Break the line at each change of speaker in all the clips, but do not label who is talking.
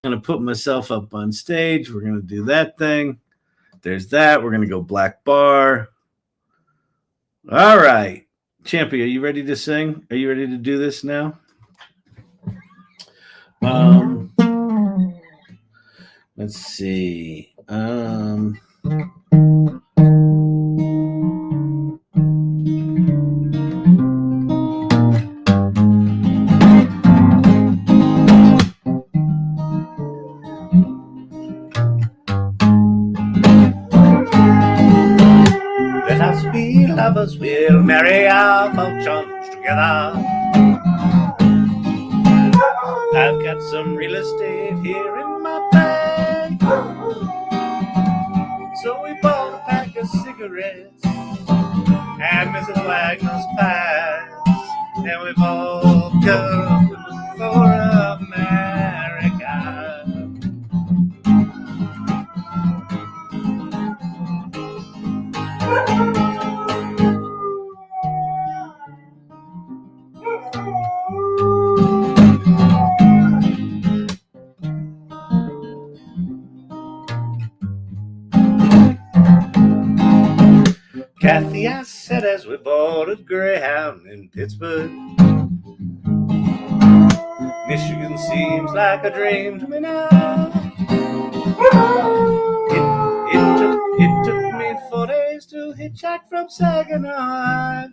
going to put myself up on stage. We're going to do that thing. There's that. We're going to go black bar. All right. Champy, are you ready to sing? Are you ready to do this now? Let's see. Let us be lovers, we'll marry our fortunes together. I've got some real estate here in my bag. So we bought a pack of cigarettes and Mrs. Wagner's pies. And we've all come to look for America. Kathy, I said as we bought a Greyhound in Pittsburgh, Michigan seems like a dream to me now. It took me 4 days to hitchhike from Saginaw.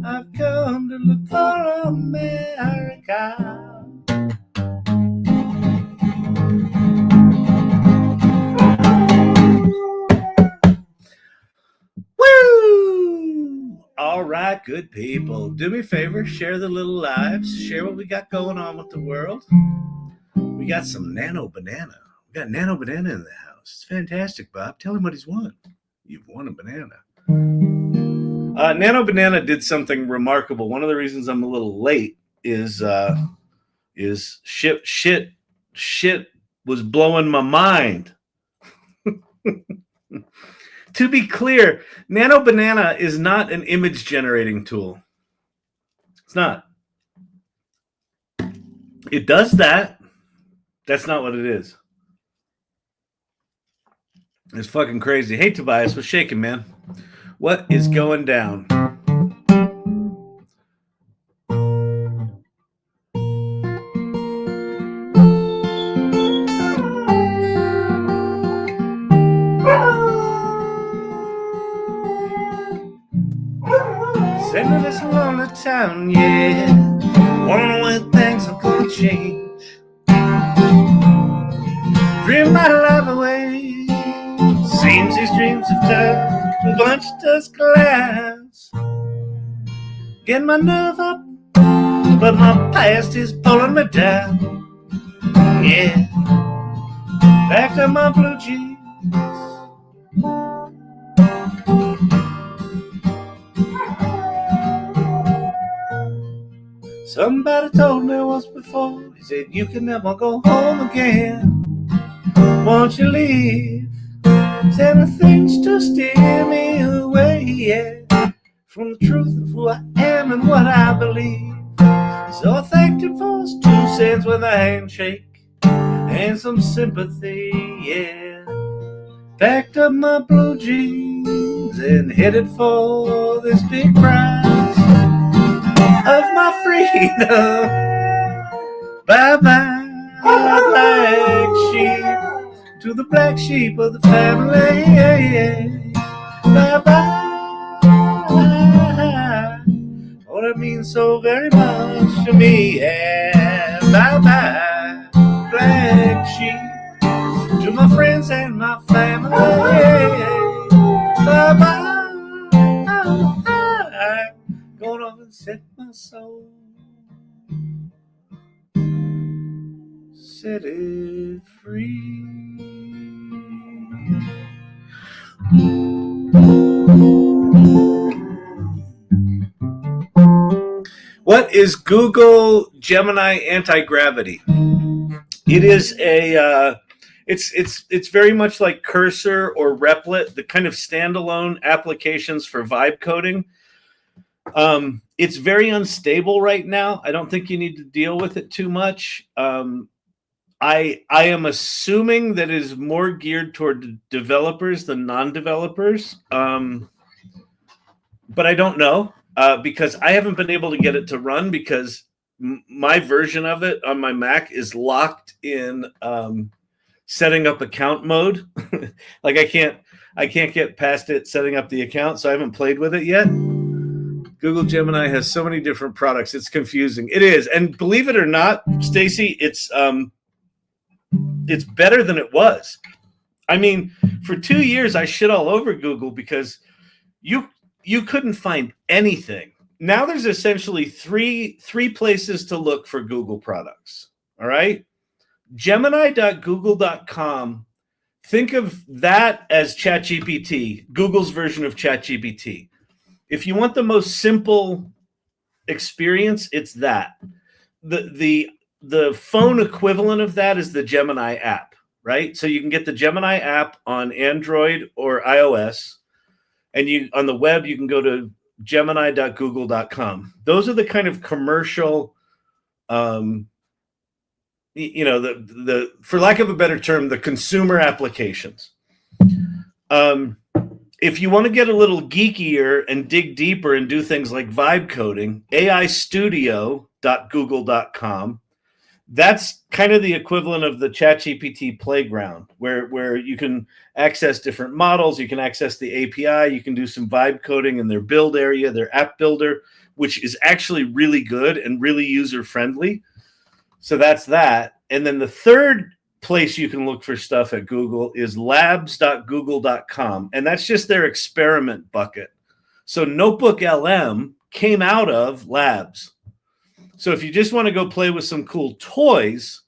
I've come to look for America. Woo! All right, good people. Do me a favor, share the little lives. Share what we got going on with the world. We got some Nano Banana. We got Nano Banana in the house. It's fantastic, Bob. Tell him what he's won. You've won a banana. Nano Banana did something remarkable. One of the reasons I'm a little late is shit was blowing my mind. To be clear, Nano Banana is not an image generating tool. It's not. It does that. That's not what it is. It's fucking crazy. Hey, Tobias, what's shaking, man? What is going down? Sitting in this lonely town, yeah. Wondering when things are gonna change. Dream my life away. Seems these dreams have turned to a bunch of dust clouds. Getting my nerve up, but my past is pulling me down. Yeah, back to my blue jeans. Somebody told me once before, he said, you can never go home again. Won't you leave? Said the things to steer me away, yeah, from the truth of who I am and what I believe. So I thanked him for his 2 cents with a handshake and some sympathy, yeah. Packed up my blue jeans and headed for this big prize of my freedom. Bye-bye, black sheep, to the black sheep of the family. Bye-bye. Oh, that means so very much to me. Yeah. Bye-bye, black sheep, to my friends and my family. Bye-bye. Going off and set my soul, set it free. What is Google Gemini anti-gravity? It is a it's very much like Cursor or Replit, the kind of standalone applications for vibe coding. It's very unstable right now. I don't think you need to deal with it too much. I am assuming that it is more geared toward developers than non-developers, but I don't know because I haven't been able to get it to run because my version of it on my Mac is locked in setting up account mode. Like I can't get past it setting up the account, so I haven't played with it yet. Google Gemini has so many different products. It's confusing. It is, and believe it or not, Stacy, it's better than it was. I mean, for 2 years, I shit all over Google because you couldn't find anything. Now there's essentially three places to look for Google products. All right, Gemini.google.com. Think of that as ChatGPT, Google's version of ChatGPT. If you want the most simple experience, it's that. The phone equivalent of that is the Gemini app, right? So you can get the Gemini app on Android or iOS, and on the web you can go to Gemini.google.com. Those are the kind of commercial, the for lack of a better term, the consumer applications. If you want to get a little geekier and dig deeper and do things like vibe coding, AIstudio.google.com. That's kind of the equivalent of the ChatGPT playground, where you can access different models, you can access the API, you can do some vibe coding in their build area, their app builder, which is actually really good and really user-friendly. So that's that. And then the third place you can look for stuff at Google is labs.google.com, and that's just their experiment bucket. So Notebook LM came out of Labs. So if you just want to go play with some cool toys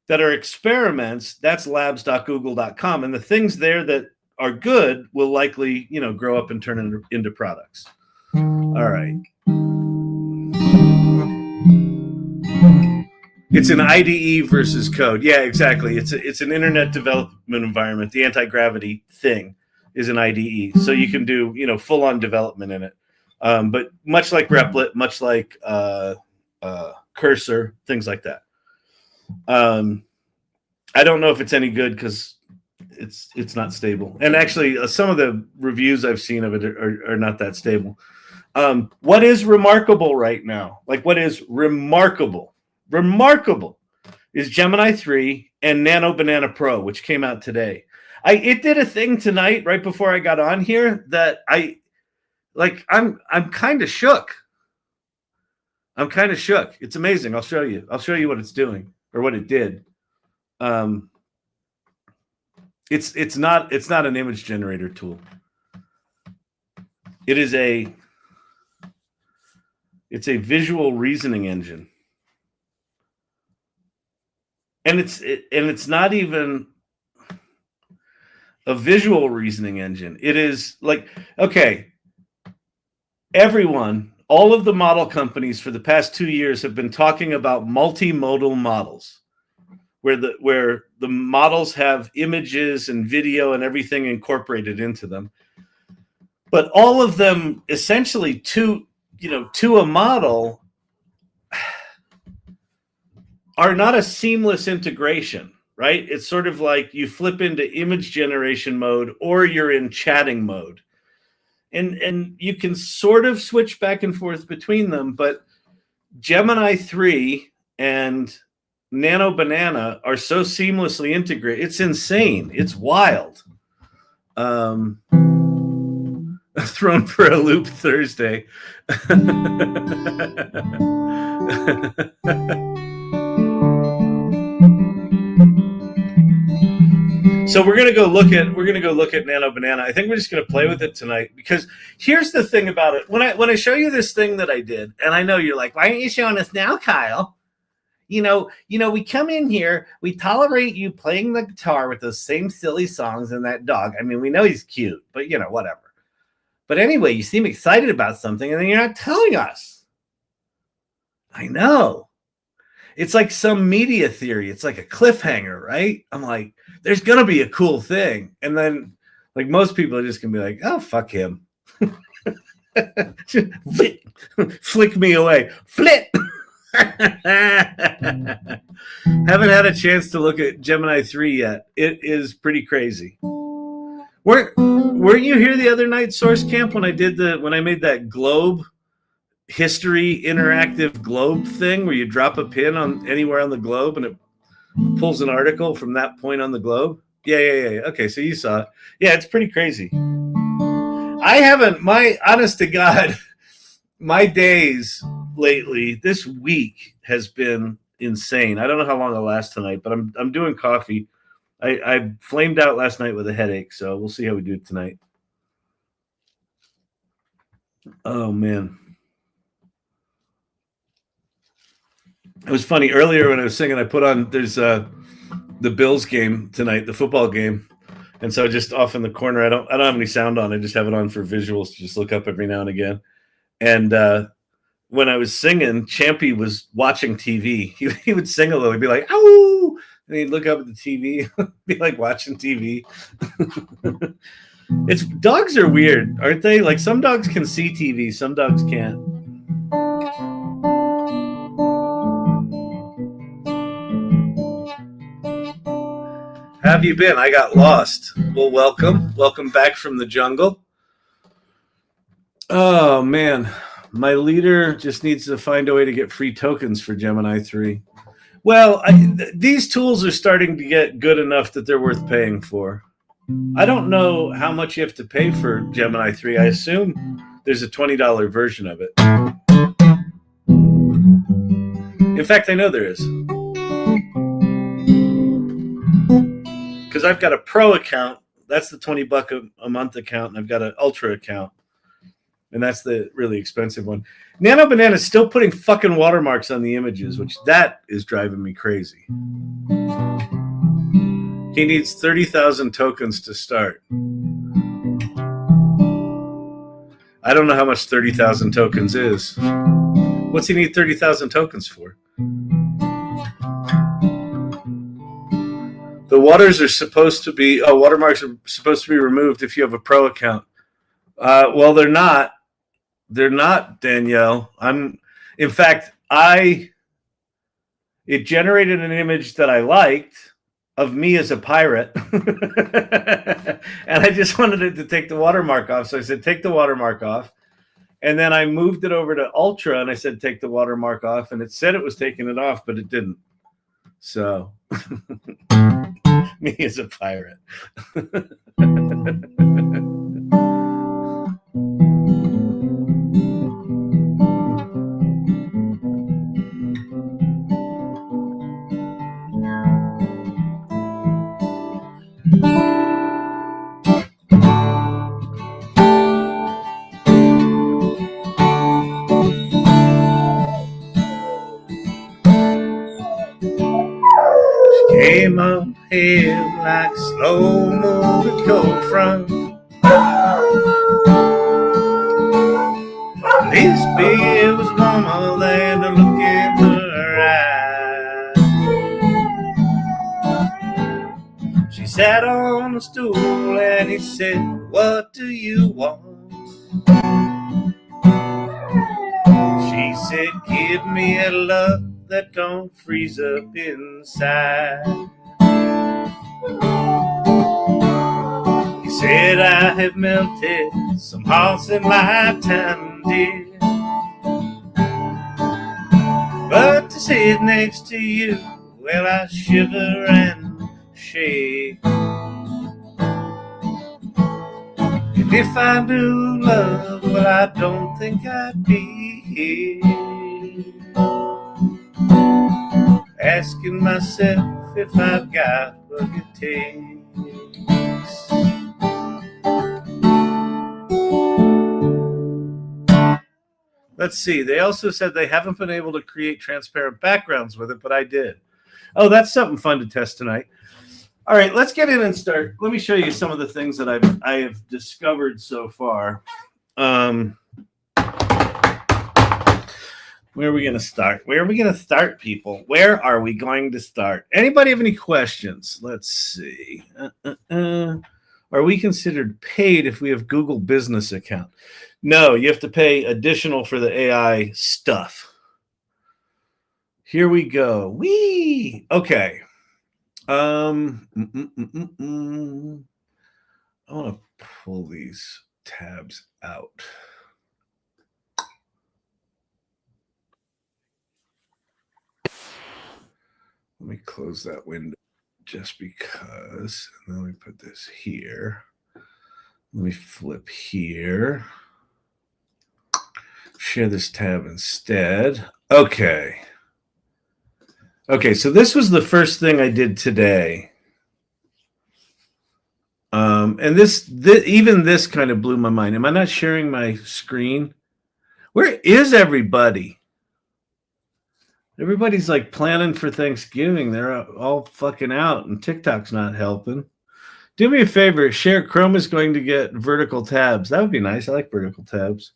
that are experiments, that's labs.google.com, and the things there that are good will likely, grow up and turn into products. All right. It's an IDE versus code. Yeah, exactly. It's an internet development environment. The anti-gravity thing is an IDE. So you can do, full-on development in it. But much like Replit, much like Cursor, things like that. I don't know if it's any good because it's not stable. And actually, some of the reviews I've seen of it are not that stable. What is remarkable right now? Like, what is remarkable? Remarkable is Gemini 3 and Nano Banana Pro, which came out today. It did a thing tonight right before I got on here that I'm kind of shook. I'm kind of shook. It's amazing. I'll show you what it's doing or what it did. It's not an image generator tool. It's a visual reasoning engine. And it's not even a visual reasoning engine. It is like, okay, all of the model companies for the past 2 years have been talking about multimodal models, where the models have images and video and everything incorporated into them. But all of them essentially to a model are not a seamless integration, right? It's sort of like you flip into image generation mode or you're in chatting mode. And you can sort of switch back and forth between them, but Gemini 3 and Nano Banana are so seamlessly integrated. It's insane. It's wild. Thrown for a loop Thursday. So we're gonna go look at Nano Banana. I think we're just gonna play with it tonight because here's the thing about it. When I show you this thing that I did, and I know you're like, why aren't you showing us now, Kyle? We come in here, we tolerate you playing the guitar with those same silly songs and that dog. I mean, we know he's cute, but whatever. But anyway, you seem excited about something, and then you're not telling us. I know. It's like some media theory. It's like a cliffhanger, right? I'm like, there's going to be a cool thing. And then, like, most people are just going to be like, oh, fuck him. Flick me away. Flip. Haven't had a chance to look at Gemini 3 yet. It is pretty crazy. Weren't you here the other night, Source Camp, when I made that globe history interactive globe thing where you drop a pin on anywhere on the globe and it pulls an article from that point on the globe? Yeah. Okay, so you saw it. Yeah, it's pretty crazy. I haven't, my honest to God, my days lately, this week has been insane. I don't know how long it'll last tonight, but I'm doing coffee. I flamed out last night with a headache, so we'll see how we do tonight. Oh, man. It was funny. Earlier when I was singing, I put on, there's the Bills game tonight, the football game. And so just off in the corner, I don't have any sound on. I just have it on for visuals to just look up every now and again. And when I was singing, Champy was watching TV. He would sing a little. He'd be like, "Ow!" And he'd look up at the TV, be like watching TV. Dogs are weird, aren't they? Like some dogs can see TV, some dogs can't. How have you been? I got lost. Well, welcome back from the jungle. Oh man, my leader just needs to find a way to get free tokens for Gemini 3. Well, these tools are starting to get good enough that they're worth paying for. I don't know how much you have to pay for Gemini 3. I assume there's a $20 version of it. In fact, I know there is. Because I've got a pro account. That's the $20 a month account. And I've got an ultra account. And that's the really expensive one. Nano Banana is still putting fucking watermarks on the images, which that is driving me crazy. He needs 30,000 tokens to start. I don't know how much 30,000 tokens is. What's he need 30,000 tokens for? The watermarks are supposed to be removed if you have a pro account. Well, they're not. They're not, Danielle. In fact, it generated an image that I liked of me as a pirate. And I just wanted it to take the watermark off. So I said, take the watermark off. And then I moved it over to Ultra and I said, take the watermark off. And it said it was taking it off, but it didn't. So me as a pirate. Came up here like slow-moving cold front. This beer was warmer than to look in her eyes. She sat on a stool and he said, "What do you want?" She said, "Give me a love that don't freeze up inside." He said, "I have melted some hearts in my time, dear, but to sit next to you, well, I shiver and shake. And if I knew love, well, I don't think I'd be here, asking myself if I've got what it takes." Let's see. They also said they haven't been able to create transparent backgrounds with it, but I did. Oh, that's something fun to test tonight. All right, let's get in and start. Let me show you some of the things that I have discovered so far. Where are we going to start? Where are we going to start, people? Where are we going to start? Anybody have any questions? Let's see. Are we considered paid if we have Google Business account? No, you have to pay additional for the AI stuff. Here we go. Whee! Okay. I want to pull these tabs out. Let me close that window just because. And then we put this here. Let me flip here. Share this tab instead. Okay. Okay, so this was the first thing I did today. And this even this kind of blew my mind. Am I not sharing my screen? Where is everybody? Everybody's like planning for Thanksgiving. They're all fucking out, and TikTok's not helping. Do me a favor. Share. Chrome is going to get vertical tabs. That would be nice. I like vertical tabs.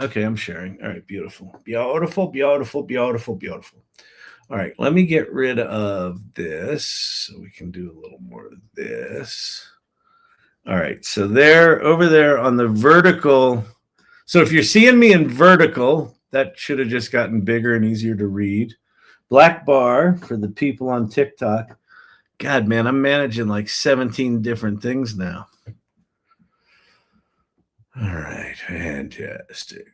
Okay, I'm sharing. All right, beautiful. Beautiful, beautiful, beautiful, beautiful. All right, let me get rid of this so we can do a little more of this. All right, so there, over there on the vertical. So if you're seeing me in vertical, that should have just gotten bigger and easier to read. Black bar for the people on TikTok. God, man, I'm managing like 17 different things now. All right, fantastic.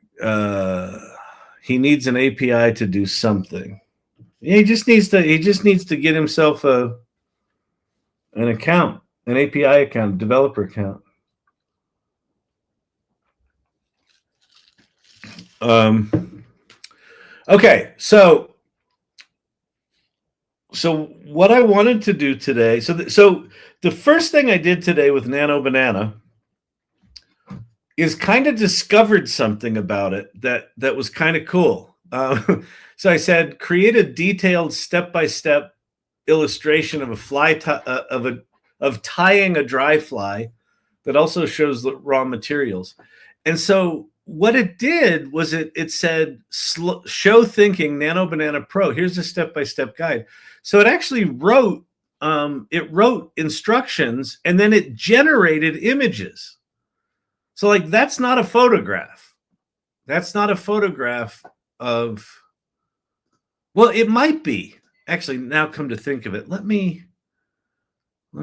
He needs an API to do something. He just needs to get himself an account, an API account, developer account. Okay, so what I wanted to do today, so the first thing I did today with Nano Banana is kind of discovered something about it that was kind of cool. So I said, create a detailed step-by-step illustration of a fly of tying a dry fly that also shows the raw materials. And so what it did was it said, show thinking Nano Banana Pro. Here's a step-by-step guide. So it actually wrote instructions, and then it generated images. So like, that's not a photograph. That's not a photograph of, well, it might be. Actually, now come to think of it, let me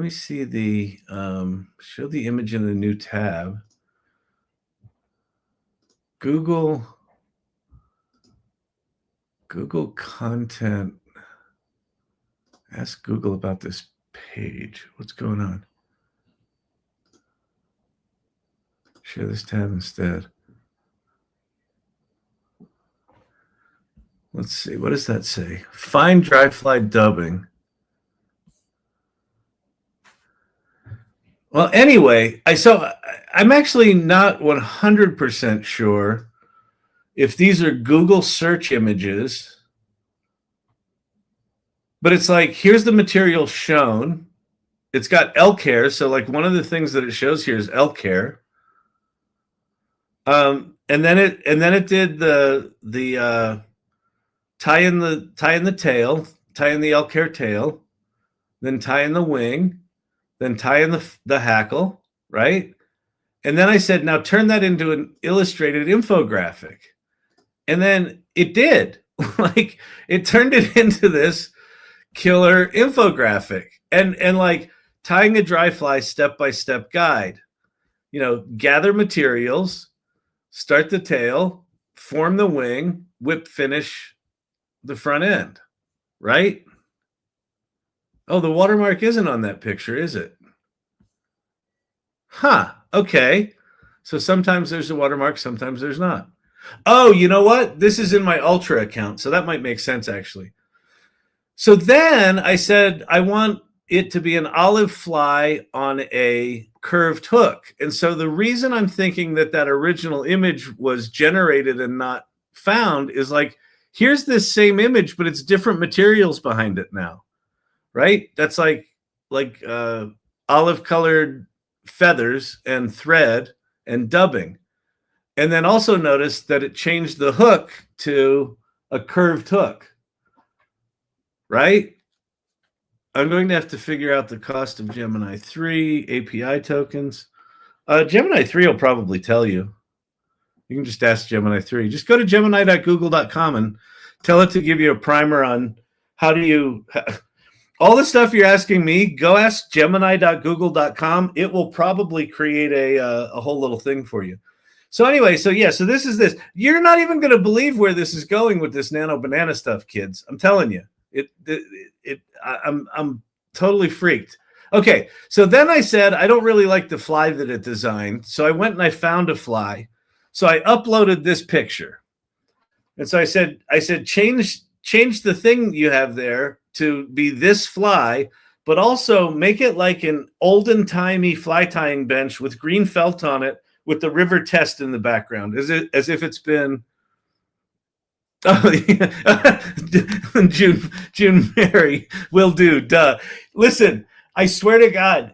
see the, show the image in the new tab. Google content. Ask Google about this page. What's going on? Share this tab instead. Let's see. What does that say? Find dry fly dubbing. Well, anyway, I'm actually not 100% sure if these are Google search images, but it's like, here's the material shown. It's got elk hair. So like, one of the things that it shows here is elk hair. And then it did the tie in the tail, tie in the elk hair tail, then tie in the wing, then tie in the hackle, right? And then I said, now turn that into an illustrated infographic. And then it did. Like, it turned it into this killer infographic. And like, tying a dry fly step-by-step guide. You know, gather materials, start the tail, form the wing, whip finish the front end, right? Oh, the watermark isn't on that picture, is it? Huh, okay. So sometimes there's a watermark, sometimes there's not. Oh, you know what? This is in my Ultra account, so that might make sense, actually. So then I said, I want it to be an olive fly on a curved hook. And so the reason I'm thinking that original image was generated and not found is like, here's this same image, but it's different materials behind it now, right? That's like olive colored feathers and thread and dubbing. And then also notice that it changed the hook to a curved hook, right? I'm going to have to figure out the cost of Gemini 3 API tokens. Gemini 3 will probably tell you. You can just ask Gemini 3. Just go to gemini.google.com and Tell it to give you a primer on how do you, all the stuff you're asking me, go ask Gemini.google.com. It will probably create a whole little thing for you. So anyway, so this is this. You're not even going to believe where this is going with this Nano Banana stuff, kids. I'm telling you, I'm totally freaked. Okay, so then I said I don't really like the fly that it designed, so I went and I found a fly. So I uploaded this picture, and so I said change the thing you have there to be this fly, but also make it like an olden timey fly tying bench with green felt on it, with the river test in the background, as if it's been. Oh, yeah. June Mary will do. Duh. Listen, I swear to God,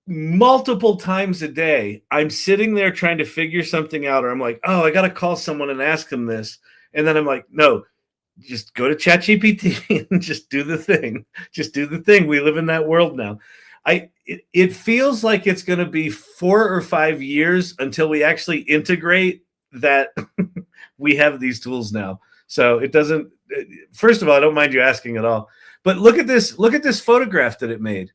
multiple times a day, I'm sitting there trying to figure something out, or I'm like, oh, I got to call someone and ask them this, and then I'm like, no, just go to ChatGPT and just do the thing. Just do the thing. We live in that world now. It feels like it's going to be 4 or 5 years until we actually integrate that we have these tools now. So it doesn't. First of all, I don't mind you asking at all. But look at this. Look at this photograph that it made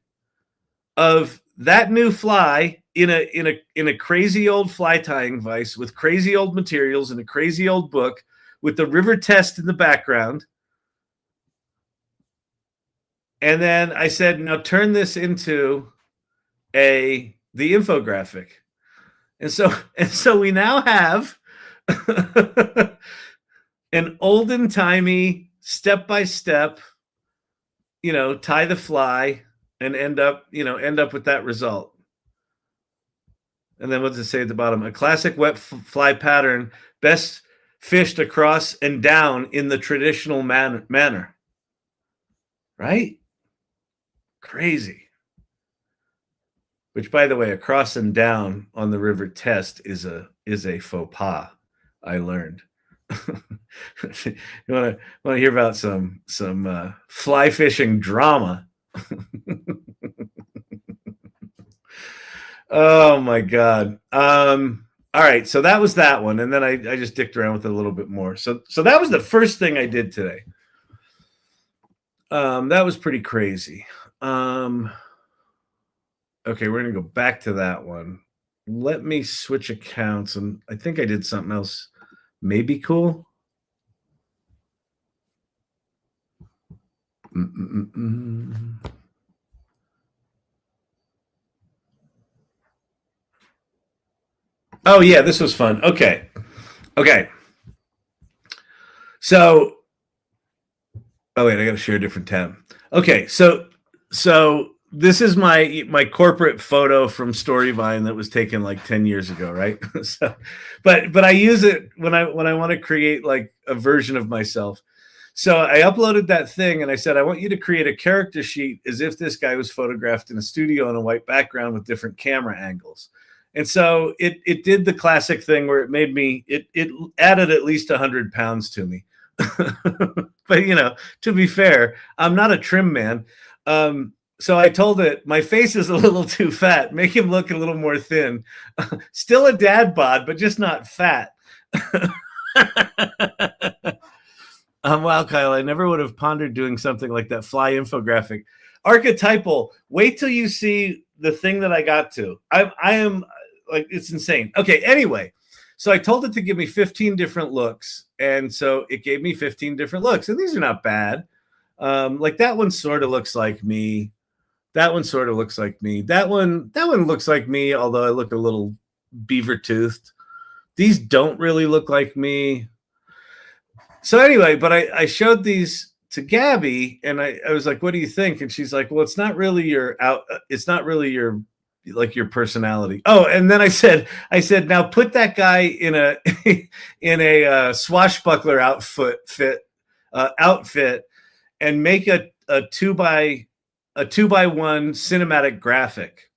of that new fly in a crazy old fly tying vise with crazy old materials and a crazy old book with the river test in the background. And then I said, now turn this into the infographic. And so we now have an olden timey step-by-step, tie the fly and end up with that result. And then what does it say at the bottom? A classic wet fly pattern, best fished across and down in the traditional manner. Right? Crazy. Which, by the way, across and down on the river test is a faux pas. I learned. You want to hear about some fly fishing drama? Oh my God. All right, so that was that one, and then I just dicked around with it a little bit more. So that was the first thing I did today. That was pretty crazy. Okay, we're gonna go back to that one. Let me switch accounts, and I think I did something else maybe cool. Oh yeah, this was fun. Okay. So, oh wait, I got to share a different tab. Okay, so this is my corporate photo from Storyvine that was taken like 10 years ago, right? So, but I use it when I want to create like a version of myself. So I uploaded that thing and I said, I want you to create a character sheet as if this guy was photographed in a studio on a white background with different camera angles. And so it did the classic thing where it made me, it added at least 100 pounds to me. But, to be fair, I'm not a trim man. So I told it, my face is a little too fat. Make him look a little more thin. Still a dad bod, but just not fat. Wow, Kyle, I never would have pondered doing something like that fly infographic. Archetypal, wait till you see the thing that I got to. I am like, it's insane. Okay, anyway, so I told it to give me 15 different looks. And so it gave me 15 different looks. And these are not bad. Like that one sort of looks like me. That one sort of looks like me. That one looks like me, although I look a little beaver-toothed. These don't really look like me. So anyway, but I showed these to Gabby, and I was like, "What do you think?" And she's like, "Well, it's not really your your personality." Oh, and then I said, "Now put that guy in a in a swashbuckler outfit, and make a 2x1 cinematic graphic."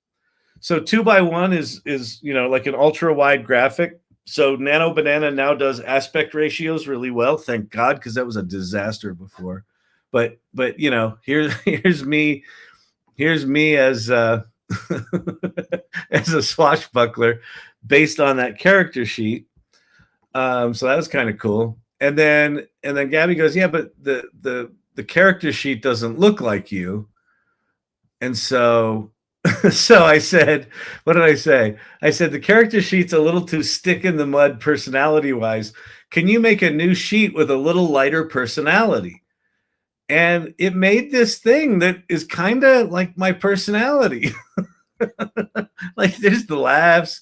So 2x1 is like an ultra wide graphic. So Nano Banana now does aspect ratios really well, thank God, because that was a disaster before. But here's me as as a swashbuckler based on that character sheet. So that was kind of cool. And then Gabby goes, yeah, but the character sheet doesn't look like you. And so so I said, what did I say? I said, the character sheet's a little too stick in the mud personality wise. Can you make a new sheet with a little lighter personality? And it made this thing that is kind of like my personality. Like there's the laughs,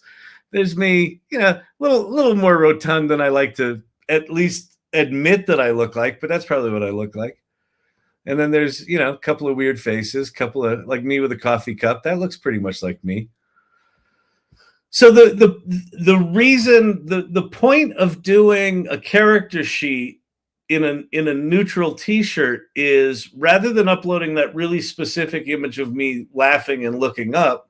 there's me, you know, little more rotund than I like to at least admit that I look like, but that's probably what I look like. And then there's, you know, a couple of weird faces, couple of like me with a coffee cup. That looks pretty much like me. So the reason, the point of doing a character sheet in a neutral t-shirt is, rather than uploading that really specific image of me laughing and looking up,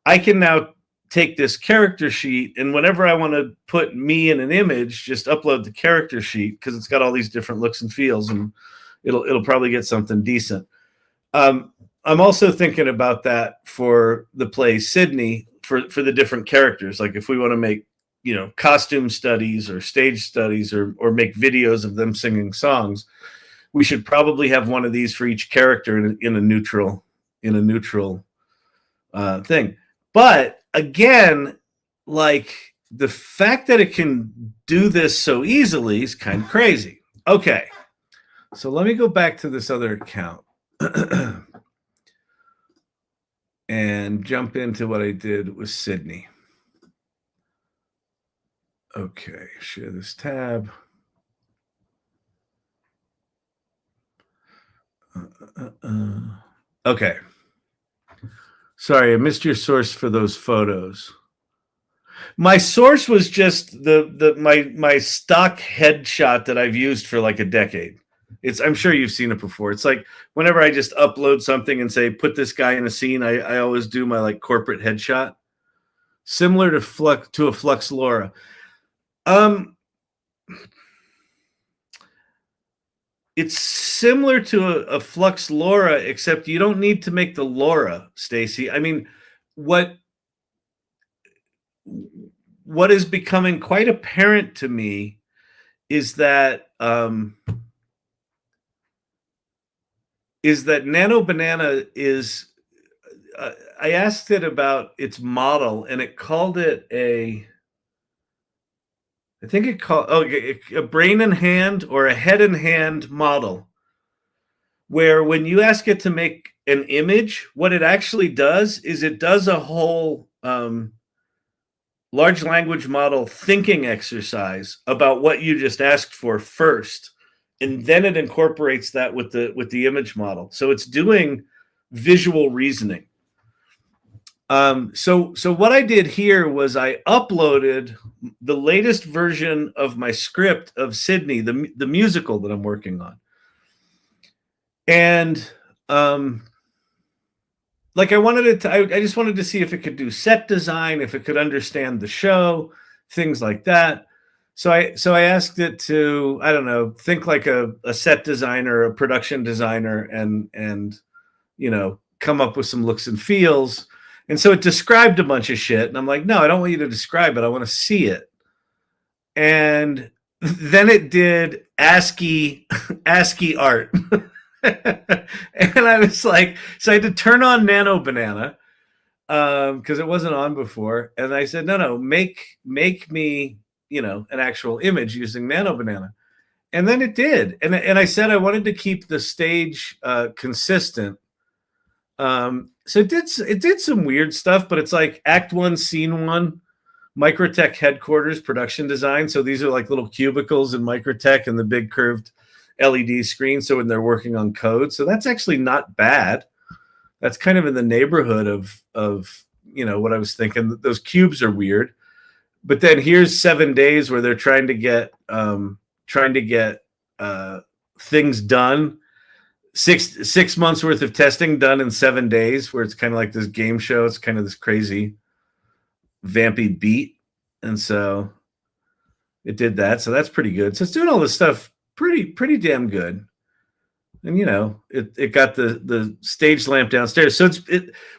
I can now take this character sheet, and whenever I want to put me in an image, just upload the character sheet, because it's got all these different looks and feels, and it'll probably get something decent. I'm also thinking about that for the play Sydney, for the different characters. Like if we want to make, you know, costume studies or stage studies, or make videos of them singing songs, we should probably have one of these for each character in a neutral thing. But again, like the fact that it can do this so easily is kind of crazy. Okay, so let me go back to this other account and jump into what I did with Sydney. Okay, share this tab. Okay. Sorry, I missed your source for those photos. My source was just my stock headshot that I've used for like a decade. I'm sure you've seen it before. It's like whenever I just upload something and say, put this guy in a scene, I always do my like corporate headshot. Similar to a Flux Laura. It's similar to a Flux Laura, except you don't need to make the Laura, Stacy. I mean, what is becoming quite apparent to me is that Nano Banana is. I asked it about its model, and it called it a brain in hand or a head in hand model, where when you ask it to make an image, what it actually does is it does a whole large language model thinking exercise about what you just asked for first, and then it incorporates that with the image model. So it's doing visual reasoning. So what I did here was I uploaded the latest version of my script of Sydney, the musical that I'm working on. And like I wanted it to, I just wanted to see if it could do set design, if it could understand the show, things like that. So I asked it to, I don't know, think like a set designer, a production designer, and you know, come up with some looks and feels. And so it described a bunch of shit. And I'm like, no, I don't want you to describe it. I want to see it. And then it did ASCII art. And I was like, so I had to turn on Nano Banana because it wasn't on before. And I said, no, make me, you know, an actual image using Nano Banana. And then it did. And I said I wanted to keep the stage consistent. So it did some weird stuff, but it's like Act 1, Scene 1, Microtech headquarters production design. So these are like little cubicles in Microtech and the big curved LED screen. So when they're working on code, so that's actually not bad. That's kind of in the neighborhood of you know what I was thinking. Those cubes are weird, but then here's 7 days where they're trying to get things done. Six months worth of testing done in 7 days, where it's kind of like this game show. It's kind of this crazy vampy beat. And so it did that. So that's pretty good. So it's doing all this stuff pretty damn good. And you know, it got the stage lamp downstairs. So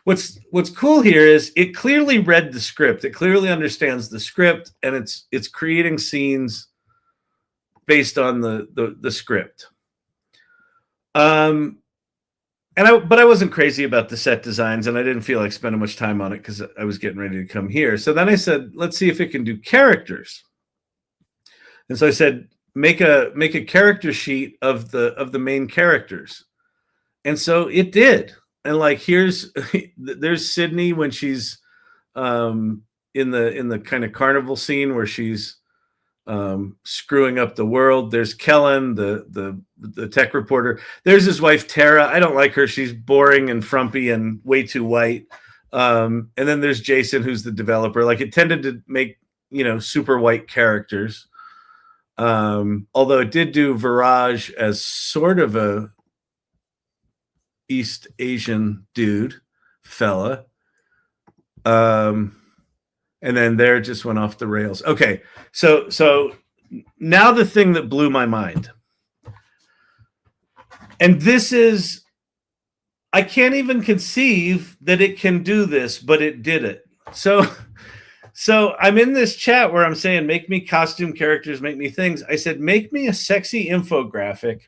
what's cool here is it clearly read the script. It clearly understands the script, and it's creating scenes based on the script. But I wasn't crazy about the set designs, and I didn't feel like spending much time on it because I was getting ready to come here. So then I said, let's see if it can do characters. And so I said, make a character sheet of the main characters. And so it did. And like, there's Sydney when she's in the kind of carnival scene where she's screwing up the world. There's Kellen, the tech reporter. There's his wife Tara. I don't like her. She's boring and frumpy and way too white. And then there's Jason, who's the developer. Like, it tended to make, super white characters. Although it did do Viraj as sort of a East Asian fella. And then there just went off the rails. Okay, so now the thing that blew my mind. And this is, I can't even conceive that it can do this, but it did it. So I'm in this chat where I'm saying, make me costume characters, make me things. I said, make me a sexy infographic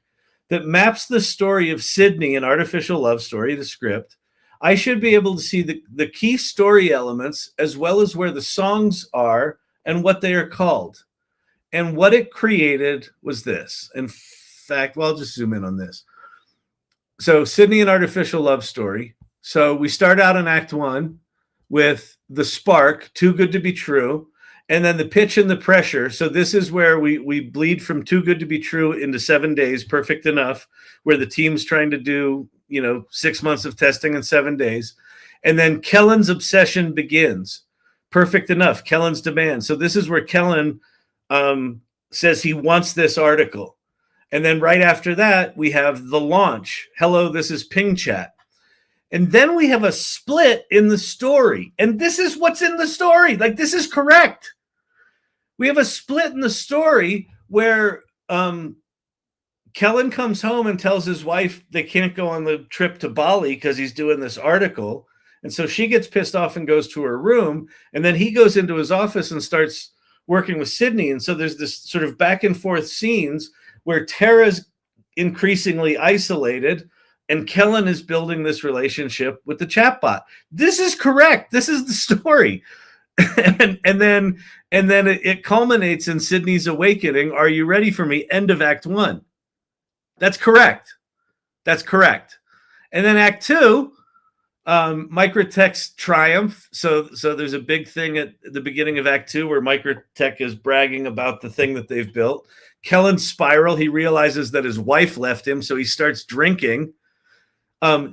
that maps the story of Sydney, an artificial love story, the script. I should be able to see the key story elements as well as where the songs are and what they are called. And what it created was this. In fact, well, I'll just zoom in on this. So Sydney, an artificial love story. So we start out in Act 1 with the spark, too good to be true, and then the pitch and the pressure. So this is where we bleed from too good to be true into 7 days, perfect enough, where the team's trying to do 6 months of testing in 7 days. And then Kellen's obsession begins. Perfect enough. Kellen's demand. So this is where Kellen says he wants this article. And then right after that, we have the launch. Hello, this is Ping Chat. And then we have a split in the story. And this is what's in the story. Like, this is correct. We have a split in the story where Kellen comes home and tells his wife they can't go on the trip to Bali because he's doing this article. And so she gets pissed off and goes to her room. And then he goes into his office and starts working with Sydney. And so there's this sort of back and forth scenes where Tara's increasingly isolated and Kellen is building this relationship with the chatbot. This is correct. This is the story. and then it culminates in Sydney's awakening. Are you ready for me? End of Act 1. That's correct. That's correct. And then Act 2, Microtech's triumph. So there's a big thing at the beginning of Act 2 where Microtech is bragging about the thing that they've built. Kellen's spiral. He realizes that his wife left him, so he starts drinking.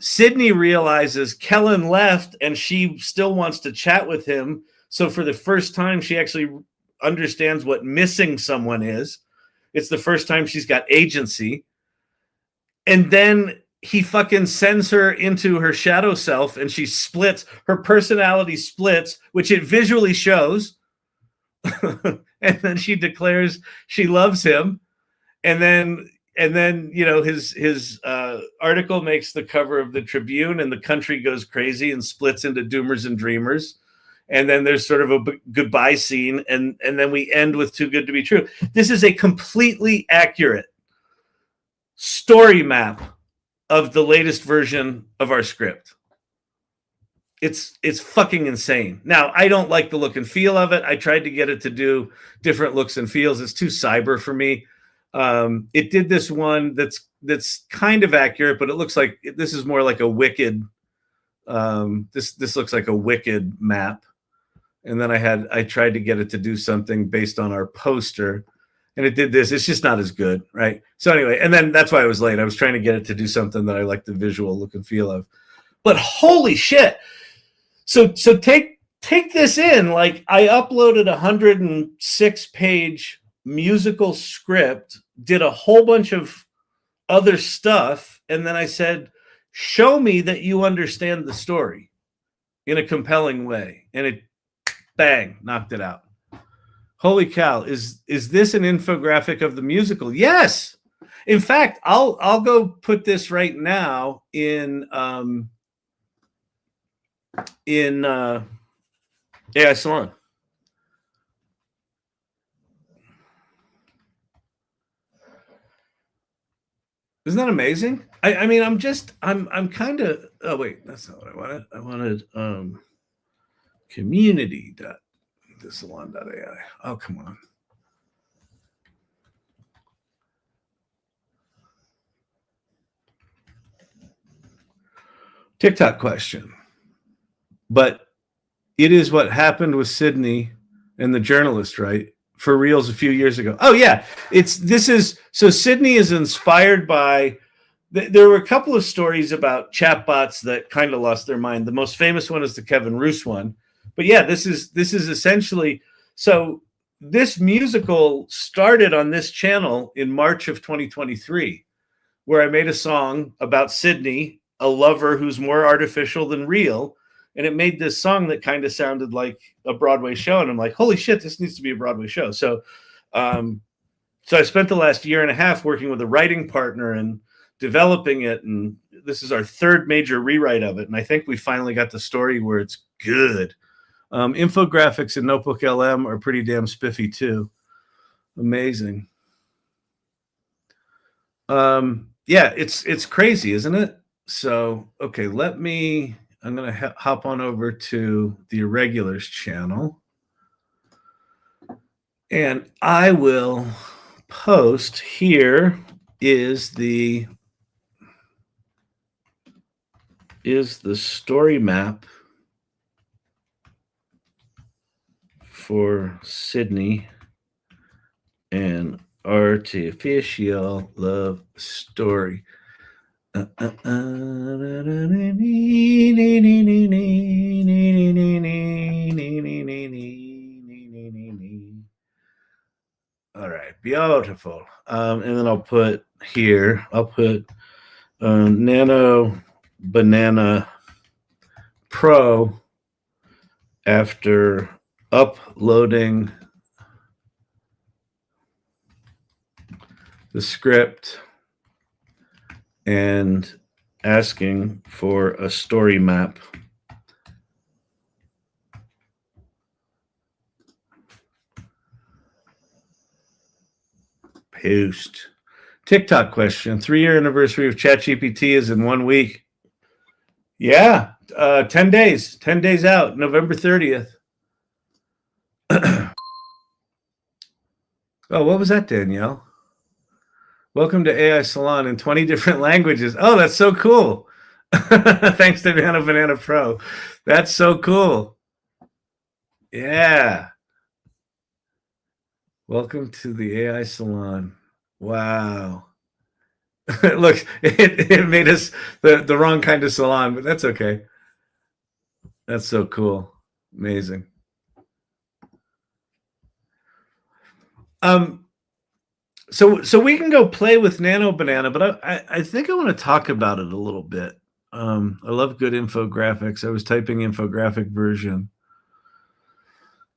Sydney realizes Kellen left and she still wants to chat with him. So for the first time, she actually understands what missing someone is. It's the first time she's got agency. And then he fucking sends her into her shadow self and she splits. Her personality splits, which it visually shows. And then she declares she loves him. And then his article makes the cover of the Tribune and the country goes crazy and splits into doomers and dreamers. And then there's sort of a goodbye scene. And then we end with Too Good to Be True. This is a completely accurate story map of the latest version of our script. It's fucking insane. Now, I don't like the look and feel of it. I tried to get it to do different looks and feels. It's too cyber for me. It did this one that's kind of accurate, but it looks like this is more like a Wicked. This looks like a Wicked map. And then I tried to get it to do something based on our poster, and it did this. It's just not as good, right? So anyway, and then that's why I was late. I was trying to get it to do something that I like the visual look and feel of. But holy shit! So take this in. Like, I uploaded a 106-page musical script, did a whole bunch of other stuff, and then I said, show me that you understand the story in a compelling way. And it, bang, knocked it out. Holy cow, is this an infographic of the musical? Yes. In fact, I'll go put this right now in AI Salon. Isn't that amazing? I mean, I'm kind of, oh wait, that's not what I wanted. I wanted Community.TheSalon.ai. Oh, come on. TikTok question. But it is what happened with Sydney and the journalist, right? For reals a few years ago. Oh yeah, so Sydney is inspired by. There were a couple of stories about chatbots that kind of lost their mind. The most famous one is the Kevin Roose one, but yeah, this is essentially so. This musical started on this channel in March of 2023, where I made a song about Sydney, a lover who's more artificial than real, and it made this song that kind of sounded like a Broadway show. And I'm like, holy shit, this needs to be a Broadway show. So I spent the last year and a half working with a writing partner and developing it. And this is our third major rewrite of it. And I think we finally got the story where it's good. Infographics in Notebook LM are pretty damn spiffy too. Amazing. Yeah, it's crazy, isn't it? So, okay, I'm going to hop on over to the Irregulars channel. And I will post, here is the story map for Sydney and Artificial Love Story. All right, beautiful. And then I'll put Nano Banana Pro after uploading the script and asking for a story map. Post. TikTok question. 3-year anniversary of ChatGPT is in 1 week. Yeah, 10 days. 10 days out, November 30th. Oh, what was that, Danielle? Welcome to AI Salon in 20 different languages. Oh, that's so cool. Thanks to Nano Banana Pro. That's so cool. Yeah. Welcome to the AI Salon. Wow. Look, it made us the wrong kind of salon, but that's okay. That's so cool. Amazing. So we can go play with Nano Banana, but I think I want to talk about it a little bit. I love good infographics. I was typing infographic version.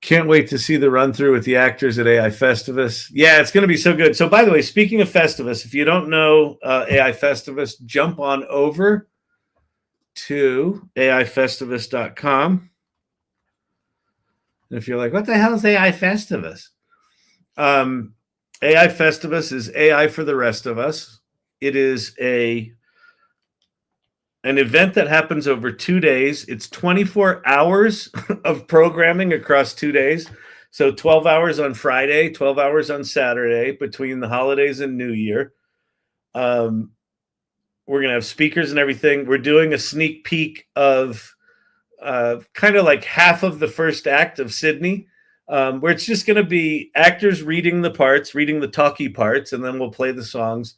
Can't wait to see the run through with the actors at AI Festivus. Yeah, it's going to be so good. So by the way, speaking of Festivus, if you don't know AI Festivus, jump on over to aifestivus.com. And if you're like, what the hell is AI Festivus? AI Festivus is AI for the rest of us. It is an event that happens over 2 days. It's 24 hours of programming across 2 days. So 12 hours on Friday, 12 hours on Saturday between the holidays and New Year. We're going to have speakers and everything. We're doing a sneak peek of kind of like half of the first act of Sydney, where it's just going to be actors reading the talky parts, and then we'll play the songs.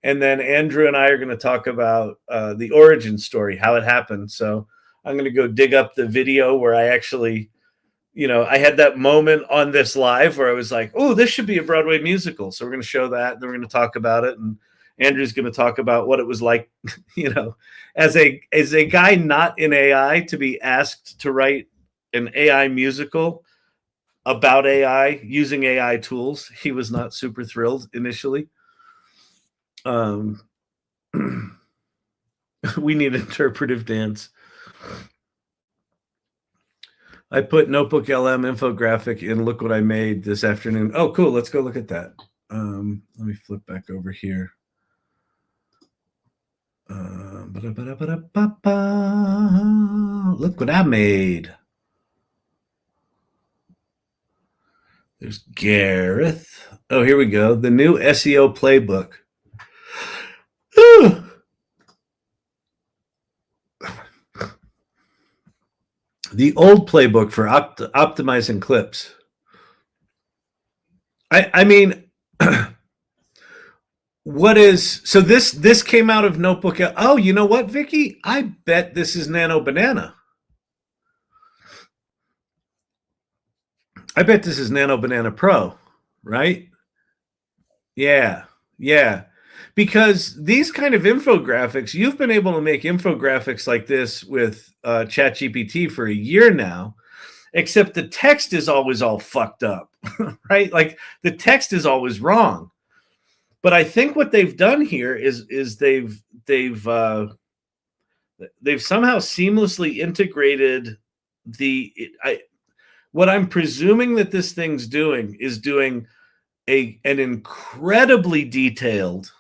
And then Andrew and I are going to talk about the origin story, how it happened. So I'm going to go dig up the video where I actually, I had that moment on this live where I was like, oh, this should be a Broadway musical. So we're going to show that, and then we're going to talk about it. And Andrew's going to talk about what it was like, as a guy not in AI, to be asked to write an AI musical about AI using AI tools. He was not super thrilled initially. We need interpretive dance. I put Notebook LM infographic in. Look what I made this afternoon. Oh, cool. Let's go look at that. Let me flip back over here. Look what I made. There's Gareth. Oh, here we go. The new SEO playbook. The old playbook for optimizing clips. I mean, what is so this came out of Notebook. Oh, you know what, Vicky? I bet this is Nano Banana. I bet this is Nano Banana Pro, right? Yeah, yeah. Because these kind of infographics, you've been able to make infographics like this with ChatGPT for a year now, except the text is always all fucked up, right? Like the text is always wrong. But I think what they've done here is they've somehow seamlessly integrated what I'm presuming that this thing's doing is doing an incredibly detailed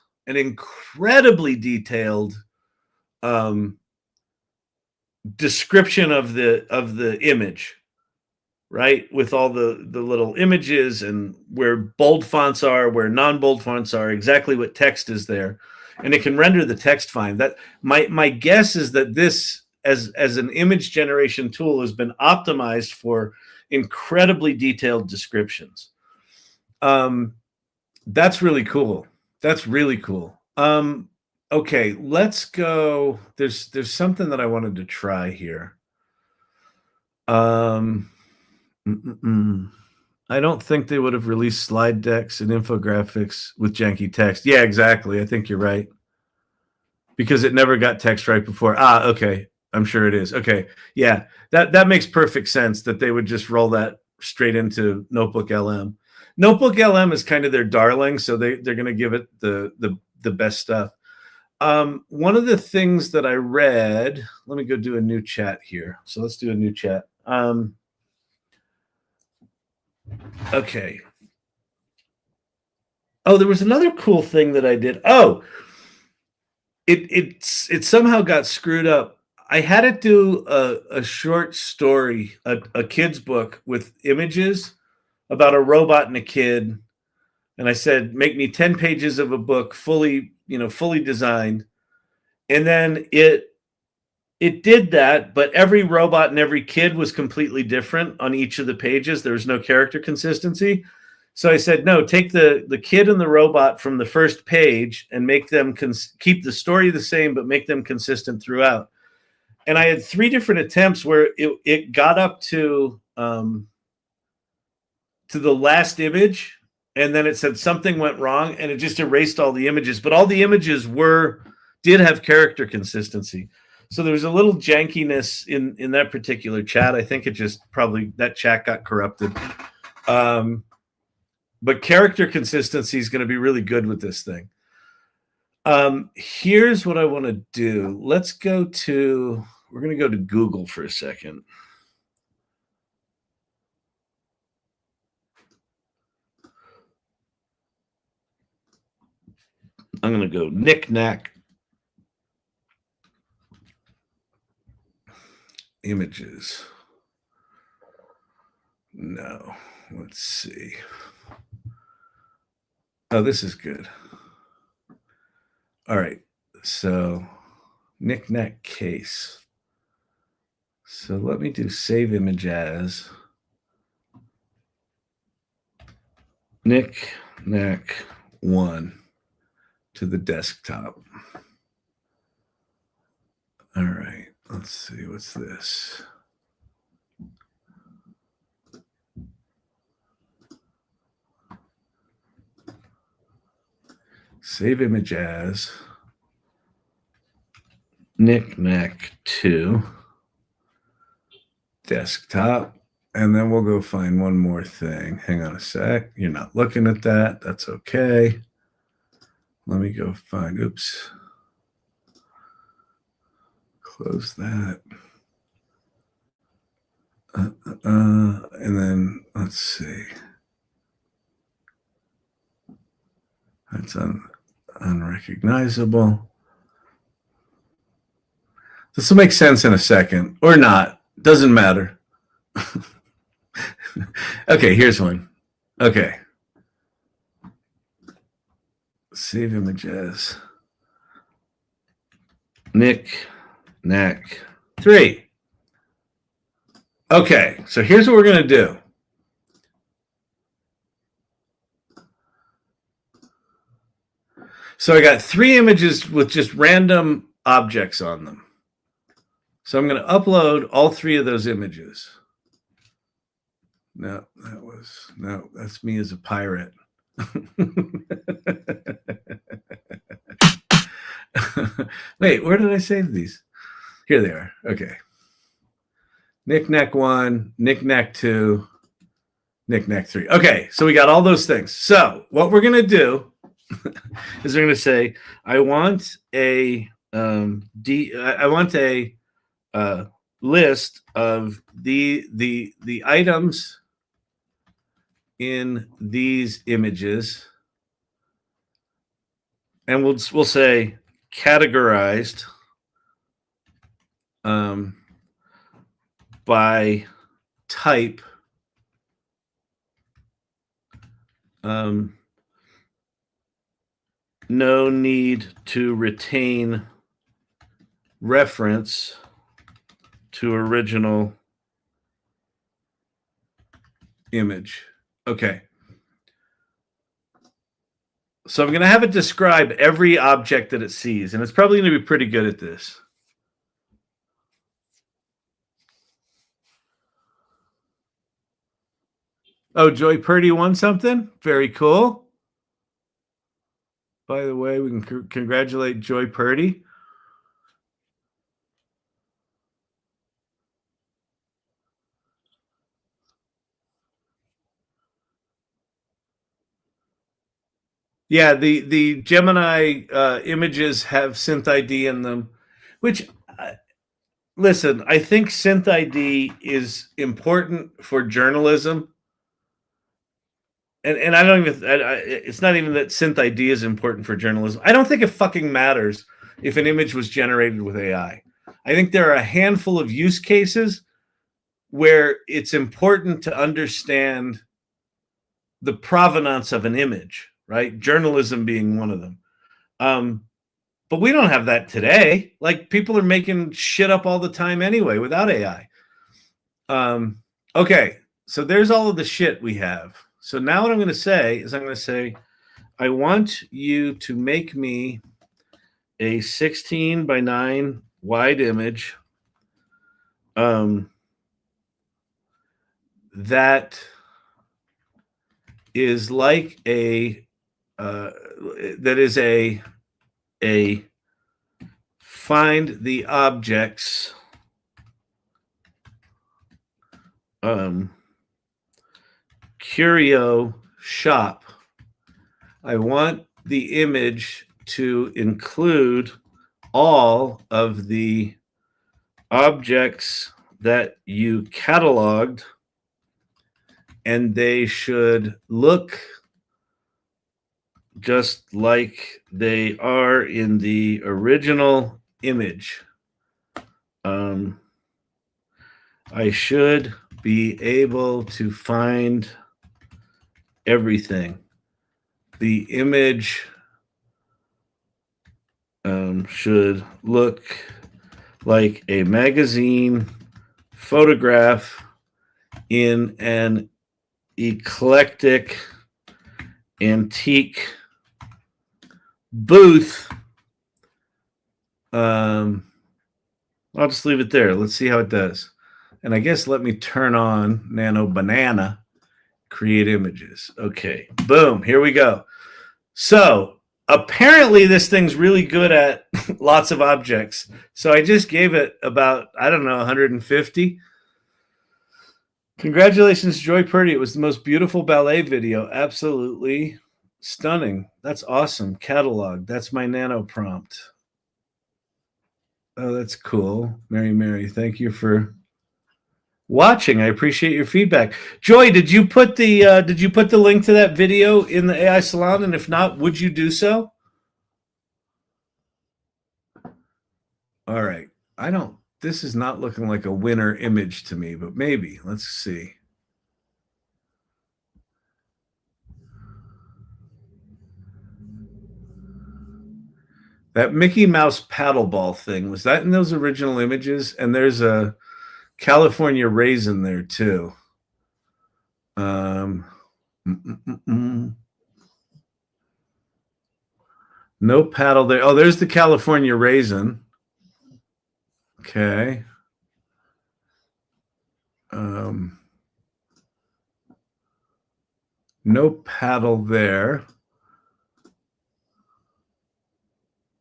description of the image, right? With all the little images and where bold fonts are, where non-bold fonts are, exactly what text is there, and it can render the text fine. That my guess is that this as an image generation tool has been optimized for incredibly detailed descriptions. That's really cool. That's really cool. Okay, let's go. There's something that I wanted to try here. I don't think they would have released slide decks and infographics with janky text. Yeah, exactly. I think you're right. Because it never got text right before. Okay. I'm sure it is. Okay. Yeah. That makes perfect sense that they would just roll that straight into Notebook LM. Notebook LM is kind of their darling, so they're going to give it the best stuff. One of the things that I read, let me go do a new chat here. So let's do a new chat. Okay. Oh, there was another cool thing that I did. Oh, it somehow got screwed up. I had it do a short story, a kid's book with images about a robot and a kid. And I said, make me 10 pages of a book fully designed. And then it did that, but every robot and every kid was completely different on each of the pages. There was no character consistency. So I said, no, take the kid and the robot from the first page and make them keep the story the same, but make them consistent throughout. And I had 3 different attempts where it got up to the last image, and then it said something went wrong, and it just erased all the images. But all the images did have character consistency. So there was a little jankiness in that particular chat. I think it just probably that chat got corrupted. But character consistency is going to be really good with this thing. Here's what I want to do. We're going to go to Google for a second. I'm going to go Knickknack images. No, let's see. Oh, this is good. All right, so Knickknack case. So let me do save image as Knickknack 1 to the desktop. All right, let's see, what's this? Save image as Knickknack 2 desktop. And then we'll go find one more thing. Hang on a sec. You're not looking at that. That's okay. Let me go find, oops. Close that. And then let's see. That's unrecognizable. This will make sense in a second, or not. Doesn't matter. Okay, here's one. Okay. Save images. Knickknack 3. Okay, so here's what we're going to do. So I got 3 images with just random objects on them. So I'm going to upload all 3 of those images. No, that's me as a pirate. Wait, where did I save these? Here they are. Okay. Knickknack 1, Knickknack 2, Knickknack 3. Okay, so we got all those things. So what we're going to do is we're going to say, I want a list of the items in these images, and we'll say categorized by type, no need to retain reference to original image. Okay. So I'm going to have it describe every object that it sees, and it's probably going to be pretty good at this. Oh, Joy Purdy won something? Very cool. By the way, we can congratulate Joy Purdy. Yeah, the Gemini images have synth ID in them, which, listen, I think synth ID is important for journalism. And I don't even, it's not even that synth ID is important for journalism. I don't think it fucking matters if an image was generated with AI. I think there are a handful of use cases where it's important to understand the provenance of an image, right? Journalism being one of them. But we don't have that today. Like, people are making shit up all the time anyway without AI. Okay, so there's all of the shit we have. So now what I'm going to say is I'm going to say, I want you to make me a 16 by 9 wide image that is like a find the objects Curio shop. I want the image to include all of the objects that you cataloged, and they should look just like they are in the original image. I should be able to find everything. The image should look like a magazine photograph in an eclectic antique booth. I'll just leave it there. Let's see how it does. And I guess let me turn on Nano Banana, create images. Okay, boom, here we go. So apparently this thing's really good at lots of objects. So I just gave it about, I don't know, 150. Congratulations, Joy Purdy. It was the most beautiful ballet video. Absolutely stunning. That's awesome. Catalog. That's my Nano prompt. Oh, that's cool. Mary, thank you for watching. I appreciate your feedback. Joy, did you put the link to that video in the AI Salon? And if not, would you do so? All right. This is not looking like a winner image to me, but maybe. Let's see. That Mickey Mouse paddleball thing, was that in those original images? And there's a California raisin there too. No paddle there. Oh, there's the California raisin. Okay. No paddle there.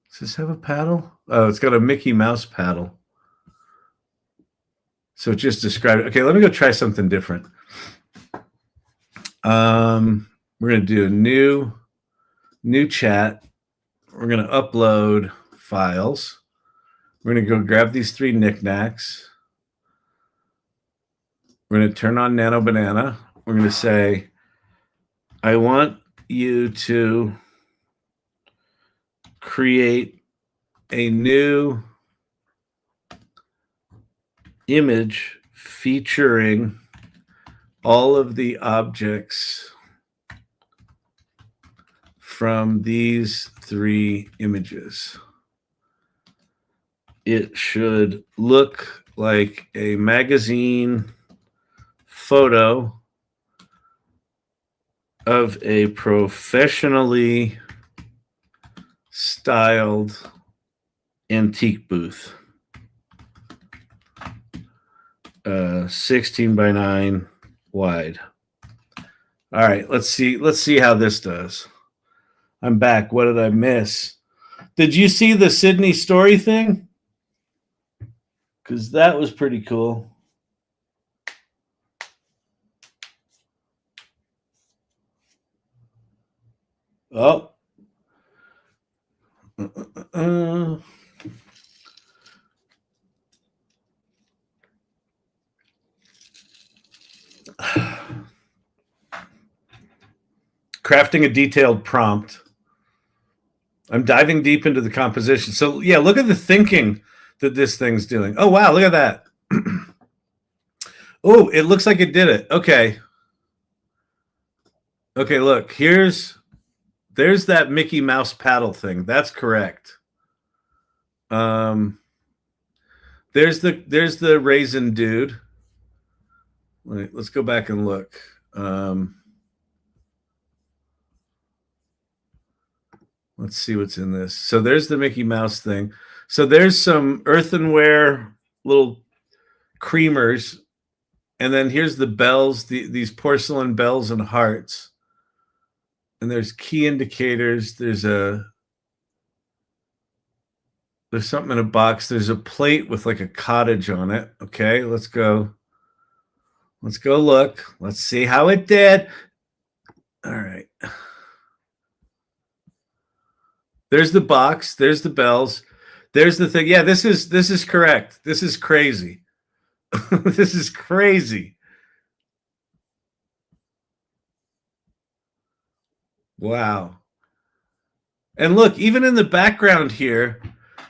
Does this have a paddle? Oh, it's got a Mickey Mouse paddle. So it just described it. Okay, let me go try something different. We're going to do a new chat. We're going to upload files. We're going to go grab these 3 knickknacks. We're going to turn on Nano Banana. We're going to say, I want you to create a new image featuring all of the objects from these 3 images. It should look like a magazine photo of a professionally styled antique booth. 16 by 9 wide. All right, let's see how this does. I'm back. What did I miss? Did you see the Sydney story thing? Because that was pretty cool. Oh. Crafting a detailed prompt. I'm diving deep into the composition. So yeah, look at the thinking that this thing's doing. Oh wow, look at that. Oh, it looks like it did it. Okay. Okay, look, there's that Mickey Mouse paddle thing. That's correct. There's the raisin dude. Wait, let's go back and look. Let's see what's in this. So there's the Mickey Mouse thing. So there's some earthenware little creamers. And then here's the bells, these porcelain bells and hearts. And there's key indicators. There's something in a box. There's a plate with like a cottage on it. Okay, let's go look. Let's see how it did. All right. There's the box. There's the bells. There's the thing. Yeah, this is correct. This is crazy. This is crazy. Wow. And look, even in the background here,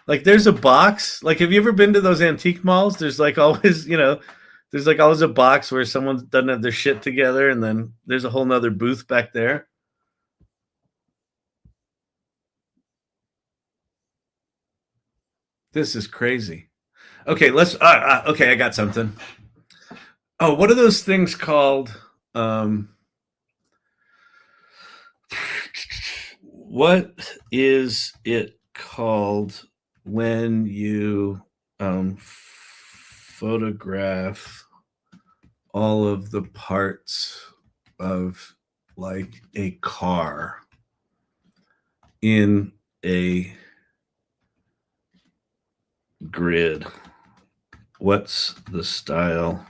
like there's a box. Like, have you ever been to those antique malls? There's like always, there's like always a box where someone doesn't have their shit together, and then there's a whole nother booth back there. This is crazy. Okay, let's. Okay, I got something. Oh, what are those things called? What is it called when you photograph all of the parts of like a car in a grid? What's the style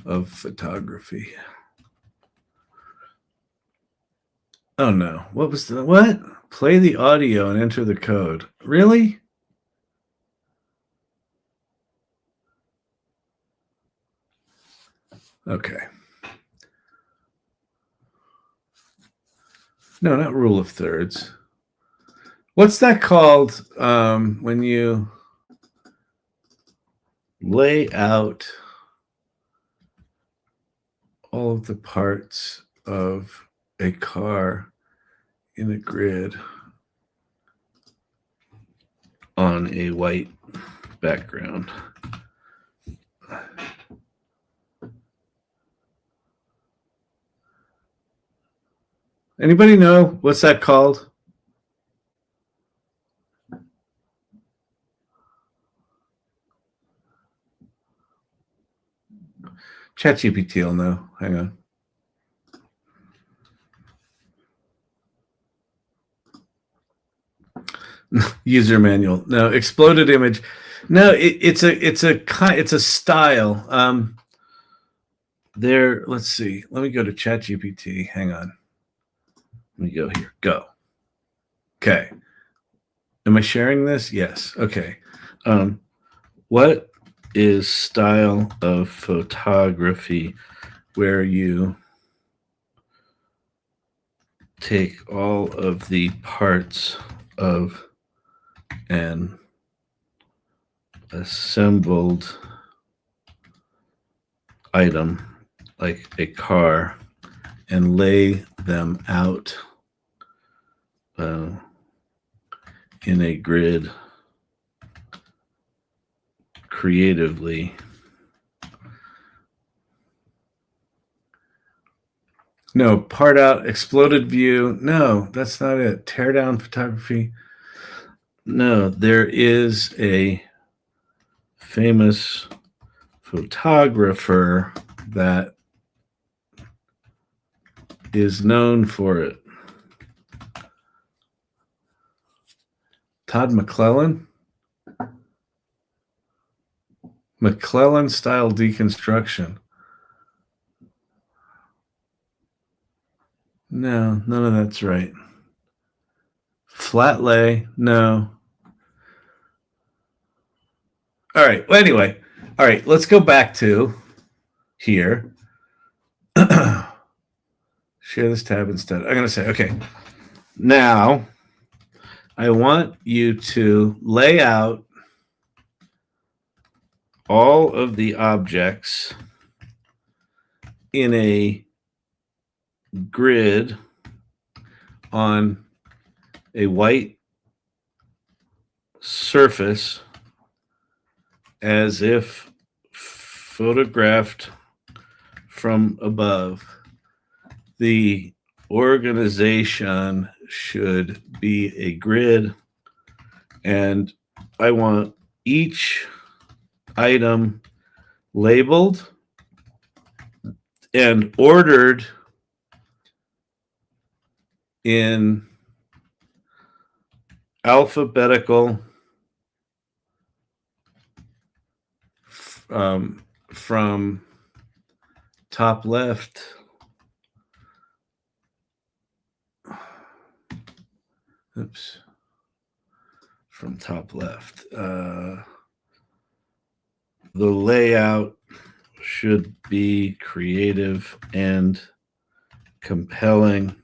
of photography? Oh no. What was the what? Play the audio and enter the code. Really? Okay. No, not rule of thirds. What's that called when you lay out all of the parts of a car in a grid on a white background. Anybody know what's that called? ChatGPT will know. Hang on. User manual. No, exploded image. No, it's a style. There. Let's see. Let me go to ChatGPT. Hang on. Let me go here. Go. Okay. Am I sharing this? Yes. Okay. What is style of photography where you take all of the parts of an assembled item, like a car, and lay them out in a grid creatively. No, part out, exploded view. No, that's not it. Tear down photography. No, there is a famous photographer that is known for it. Todd McClellan? McClellan style deconstruction. No, none of that's right. Flat lay, no. All right. Well, anyway, all right. Let's go back to here. Share this tab instead. I'm going to say, okay, now I want you to lay out all of the objects in a grid on a white surface as if photographed from above. The organization should be a grid, and I want each item labeled and ordered in alphabetical from top left from top left. The layout should be creative and compelling.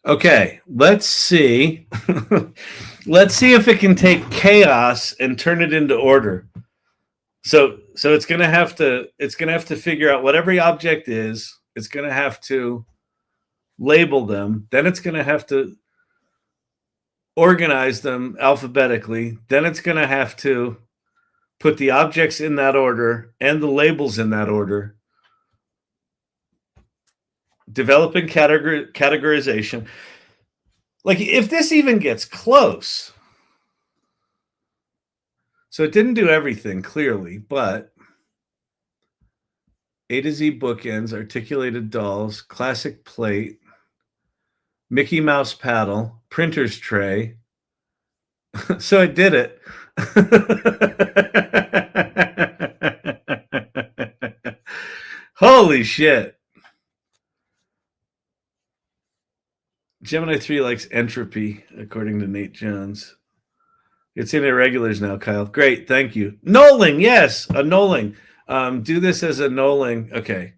Okay, let's see. Let's see if it can take chaos and turn it into order. So it's gonna have to figure out what every object is. It's gonna have to label them. Then it's gonna have to organize them alphabetically. Then it's gonna have to put the objects in that order and the labels in that order. Developing categorization. Like, if this even gets close. So it didn't do everything, clearly, but A to Z bookends, articulated dolls, classic plate, Mickey Mouse paddle, printer's tray. So I did it. Holy shit. Gemini 3 likes entropy, according to Nate Jones. It's in irregulars now, Kyle. Great, thank you. Knolling, yes, a knolling. Do this as a knolling. Okay.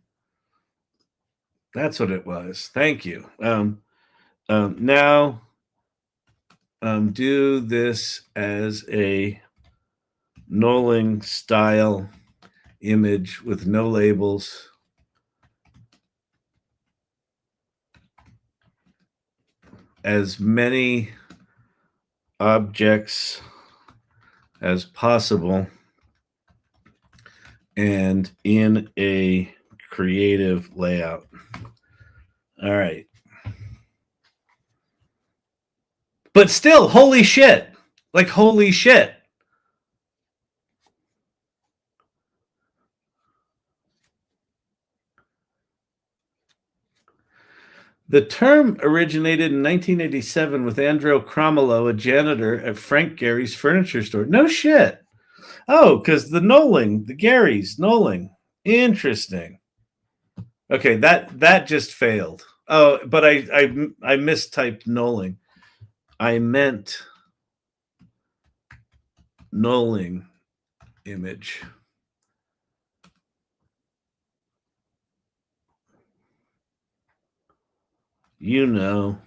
That's what it was. Thank you. Now, do this as a Knolling style image with no labels. As many objects as possible and in a creative layout. All right. But still, holy shit. Like, holy shit. The term originated in 1987 with Andrew Cromwell, a janitor at Frank Gehry's furniture store. No shit. Oh, because the Knolling, the Gary's, Knolling. Interesting. Okay, that just failed. Oh, but I mistyped Knolling. I meant Knolling image. You know,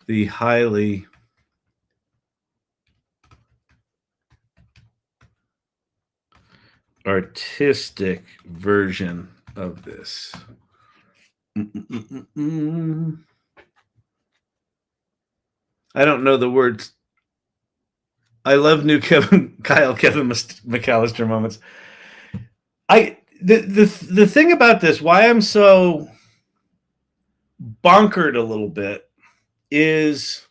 the highly artistic version of this. I don't know the words. I love new Kevin McAllister moments. The thing about this, why I'm so bonkered a little bit, is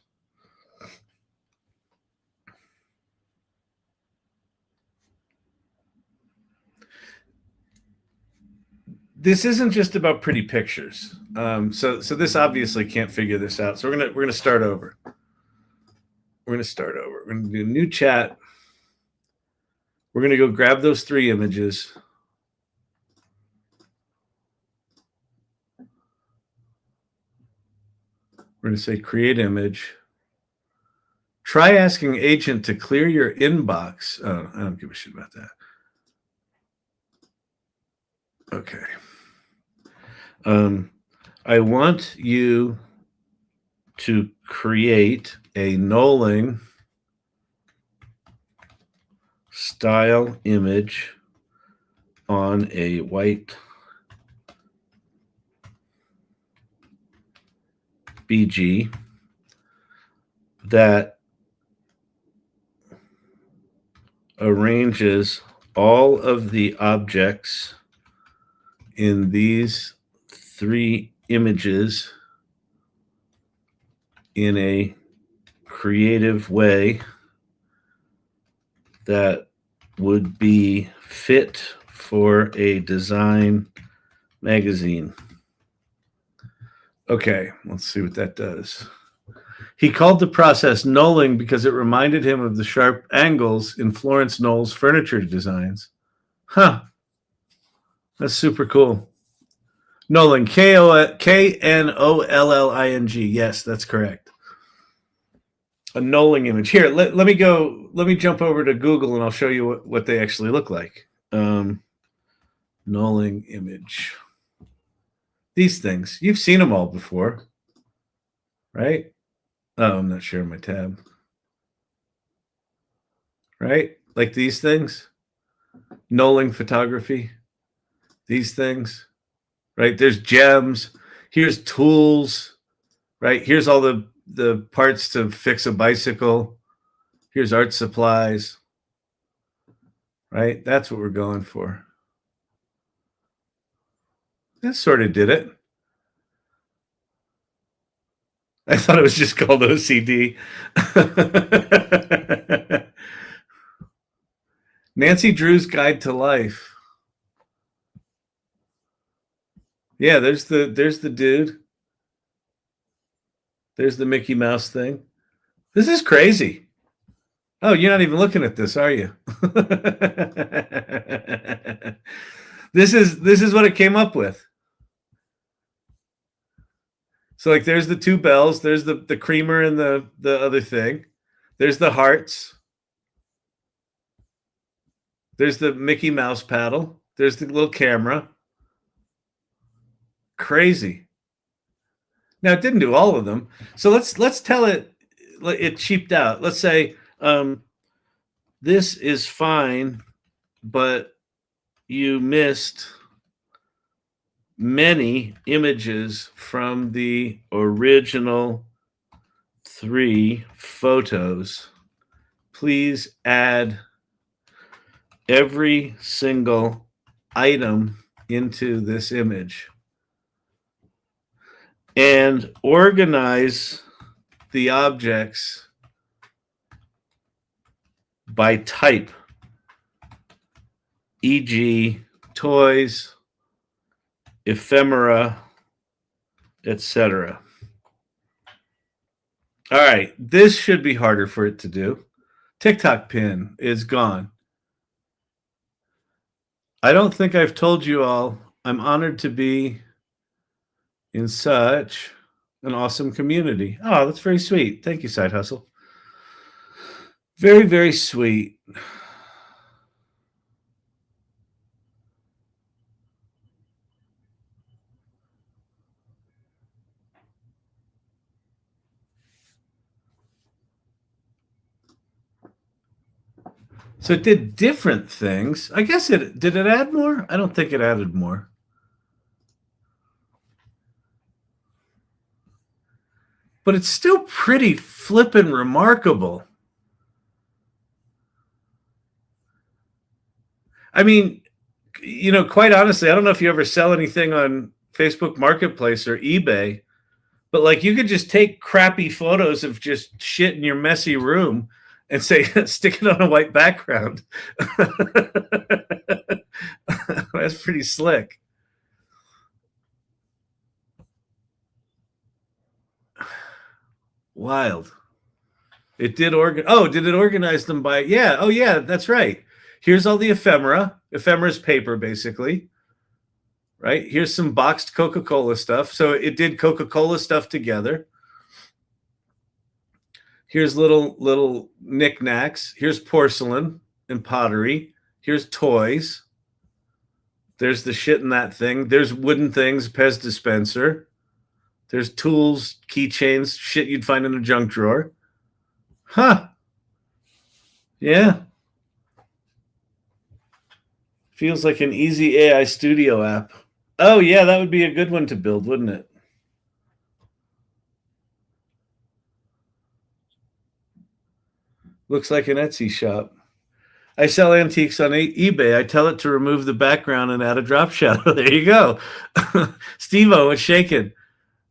this isn't just about pretty pictures. So this obviously can't figure this out. So we're gonna start over. We're gonna do a new chat. We're gonna go grab those 3 images. We're gonna say create image. Try asking agent to clear your inbox. Oh, I don't give a shit about that. Okay. I want you to create a Knolling style image on a white BG that arranges all of the objects in these 3 images in a creative way that would be fit for a design magazine. Okay, let's see what that does. He called the process Knolling because it reminded him of the sharp angles in Florence Knowles' furniture designs. Huh. That's super cool. Knolling, Knolling. Yes, that's correct. A Knolling image. Here, let me jump over to Google and I'll show you what they actually look like. Knolling image. These things. You've seen them all before, right? Oh, I'm not sharing my tab. Right? Like these things. Knolling photography. These things. Right? There's gems. Here's tools. Right? Here's all the parts to fix a bicycle. Here's art supplies. Right? That's what we're going for. That sort of did it. I thought it was just called OCD. Nancy Drew's Guide to Life. Yeah, there's the dude. There's the Mickey Mouse thing. This is crazy. Oh, you're not even looking at this, are you? This is what it came up with. So like there's the 2 bells, there's the creamer and the other thing. There's the hearts. There's the Mickey Mouse paddle. There's the little camera. Crazy. Now it didn't do all of them. So let's tell it cheaped out. Let's say this is fine, but you missed many images from the original 3 photos. Please add every single item into this image and organize the objects by type, e.g., toys, ephemera, etc. All right, this should be harder for it to do. TikTok pin is gone. I don't think I've told you all, I'm honored to be in such an awesome community. Oh, that's very sweet. Thank you, Side Hustle. Very, very sweet. So it did different things. I guess did it add more? I don't think it added more. But it's still pretty flippin' remarkable. I mean, quite honestly, I don't know if you ever sell anything on Facebook Marketplace or eBay, but like you could just take crappy photos of just shit in your messy room and say, stick it on a white background. That's pretty slick. Wild. It did did it organize them by, yeah. Oh yeah, that's right. Here's all the ephemera. Ephemera's paper, basically. Right? Here's some boxed Coca-Cola stuff. So it did Coca-Cola stuff together. Here's little knickknacks. Here's porcelain and pottery. Here's toys. There's the shit in that thing. There's wooden things, Pez dispenser. There's tools, keychains, shit you'd find in a junk drawer. Huh. Yeah. Feels like an easy AI studio app. Oh, yeah, that would be a good one to build, wouldn't it? Looks like an Etsy shop. I sell antiques on eBay. I tell it to remove the background and add a drop shadow. There you go. Steve-O, what's shaking?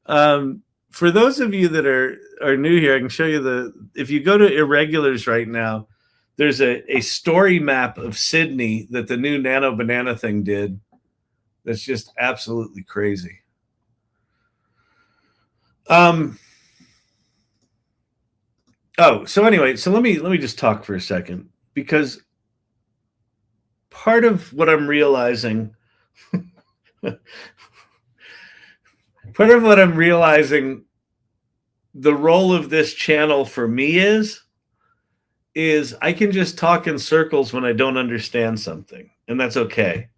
For those of you that are new here, I can show you if you go to Irregulars right now, there's a story map of Sydney that the new Nano Banana thing did. That's just absolutely crazy. So anyway, let me just talk for a second, because part of what I'm realizing the role of this channel for me is I can just talk in circles when I don't understand something, and that's okay.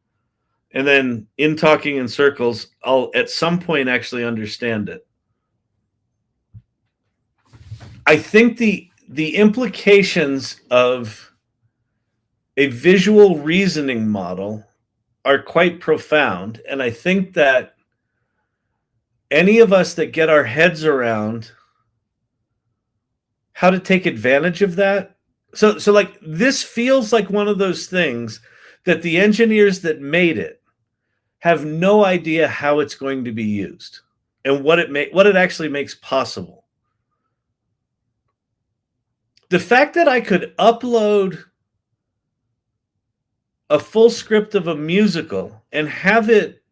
And then in talking in circles, I'll at some point actually understand it. I think the implications of a visual reasoning model are quite profound, and I think that any of us that get our heads around how to take advantage of that. So like this feels like one of those things that the engineers that made it have no idea how it's going to be used and what it actually makes possible. The fact that I could upload a full script of a musical and have it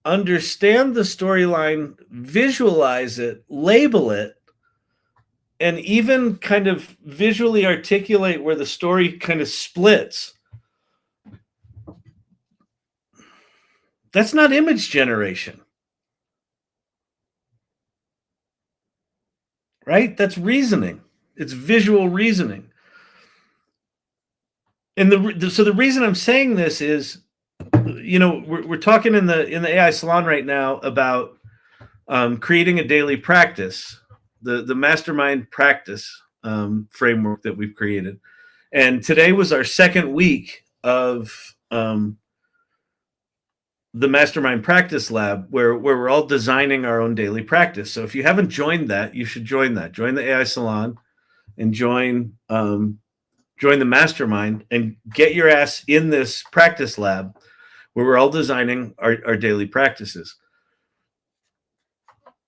understand the storyline, visualize it, label it, and even kind of visually articulate where the story kind of splits. That's not image generation. Right? That's reasoning. It's visual reasoning. And the reason I'm saying this is, we're talking in the AI salon right now about creating a daily practice, the mastermind practice framework that we've created. And today was our second week of the Mastermind Practice Lab, where we're all designing our own daily practice. So if you haven't joined that, you should join that. Join the AI Salon and join the Mastermind and get your ass in this practice lab where we're all designing our daily practices.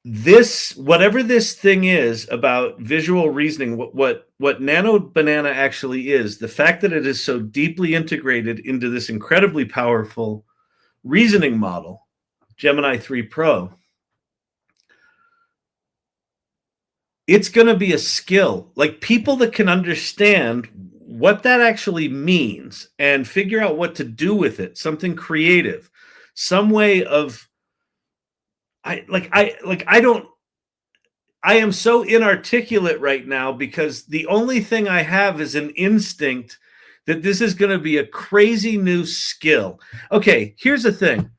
This, whatever this thing is about visual reasoning, what Nano Banana actually is, the fact that it is so deeply integrated into this incredibly powerful reasoning model, Gemini 3 Pro, it's going to be a skill. Like, people that can understand what that actually means and figure out what to do with it, something creative, some way of, I am so inarticulate right now because the only thing I have is an instinct that this is going to be a crazy new skill. Okay, here's the thing.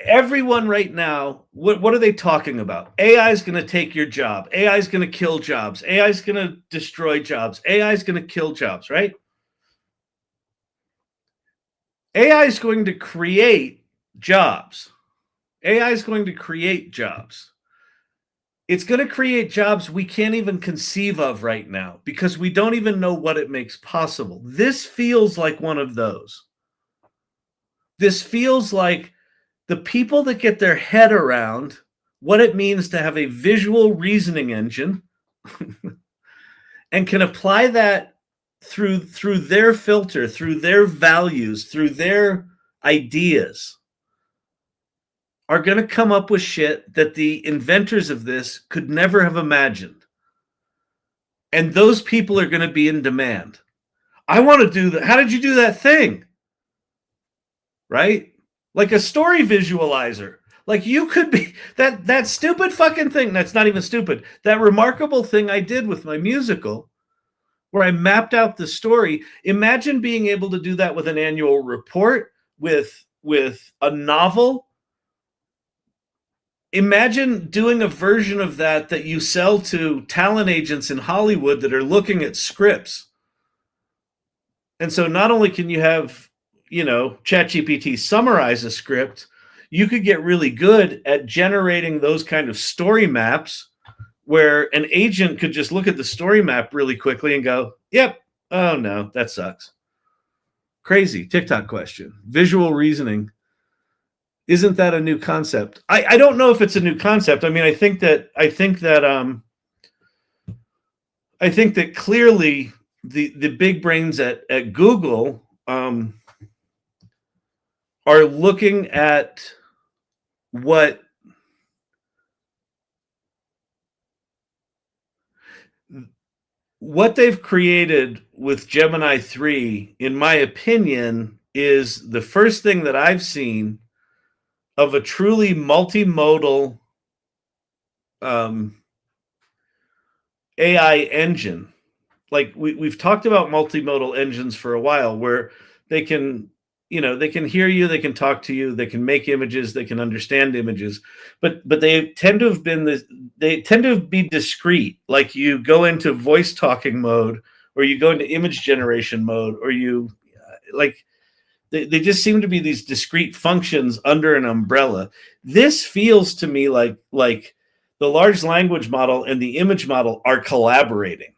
Everyone right now, what are they talking about? AI is going to take your job. AI is going to kill jobs. AI is going to destroy jobs. AI is going to kill jobs, right? AI is going to create jobs. AI is going to create jobs. It's going to create jobs we can't even conceive of right now because we don't even know what it makes possible. This feels like one of those. This feels like the people that get their head around what it means to have a visual reasoning engine and can apply that through their filter, through their values, through their ideas, are going to come up with shit that the inventors of this could never have imagined. And those people are going to be in demand. I want to do that. How did you do that thing? Right? Like a story visualizer. Like, you could be that stupid fucking thing. That's not even stupid. That remarkable thing I did with my musical where I mapped out the story. Imagine being able to do that with an annual report, with a novel. Imagine doing a version of that you sell to talent agents in Hollywood that are looking at scripts. And so not only can you have, ChatGPT summarize a script, you could get really good at generating those kind of story maps where an agent could just look at the story map really quickly and go, yep, oh no, that sucks. Crazy. TikTok question. Visual reasoning. Isn't that a new concept? I don't know if it's a new concept. I mean, I think that clearly the big brains at Google are looking at what they've created with Gemini 3, in my opinion, is the first thing that I've seen of a truly multimodal AI engine. Like, we've talked about multimodal engines for a while, where they can hear you, they can talk to you, they can make images, they can understand images, but they tend to be discrete. Like, you go into voice talking mode, or you go into image generation mode, or they just seem to be these discrete functions under an umbrella. This feels to me like the large language model and the image model are collaborating.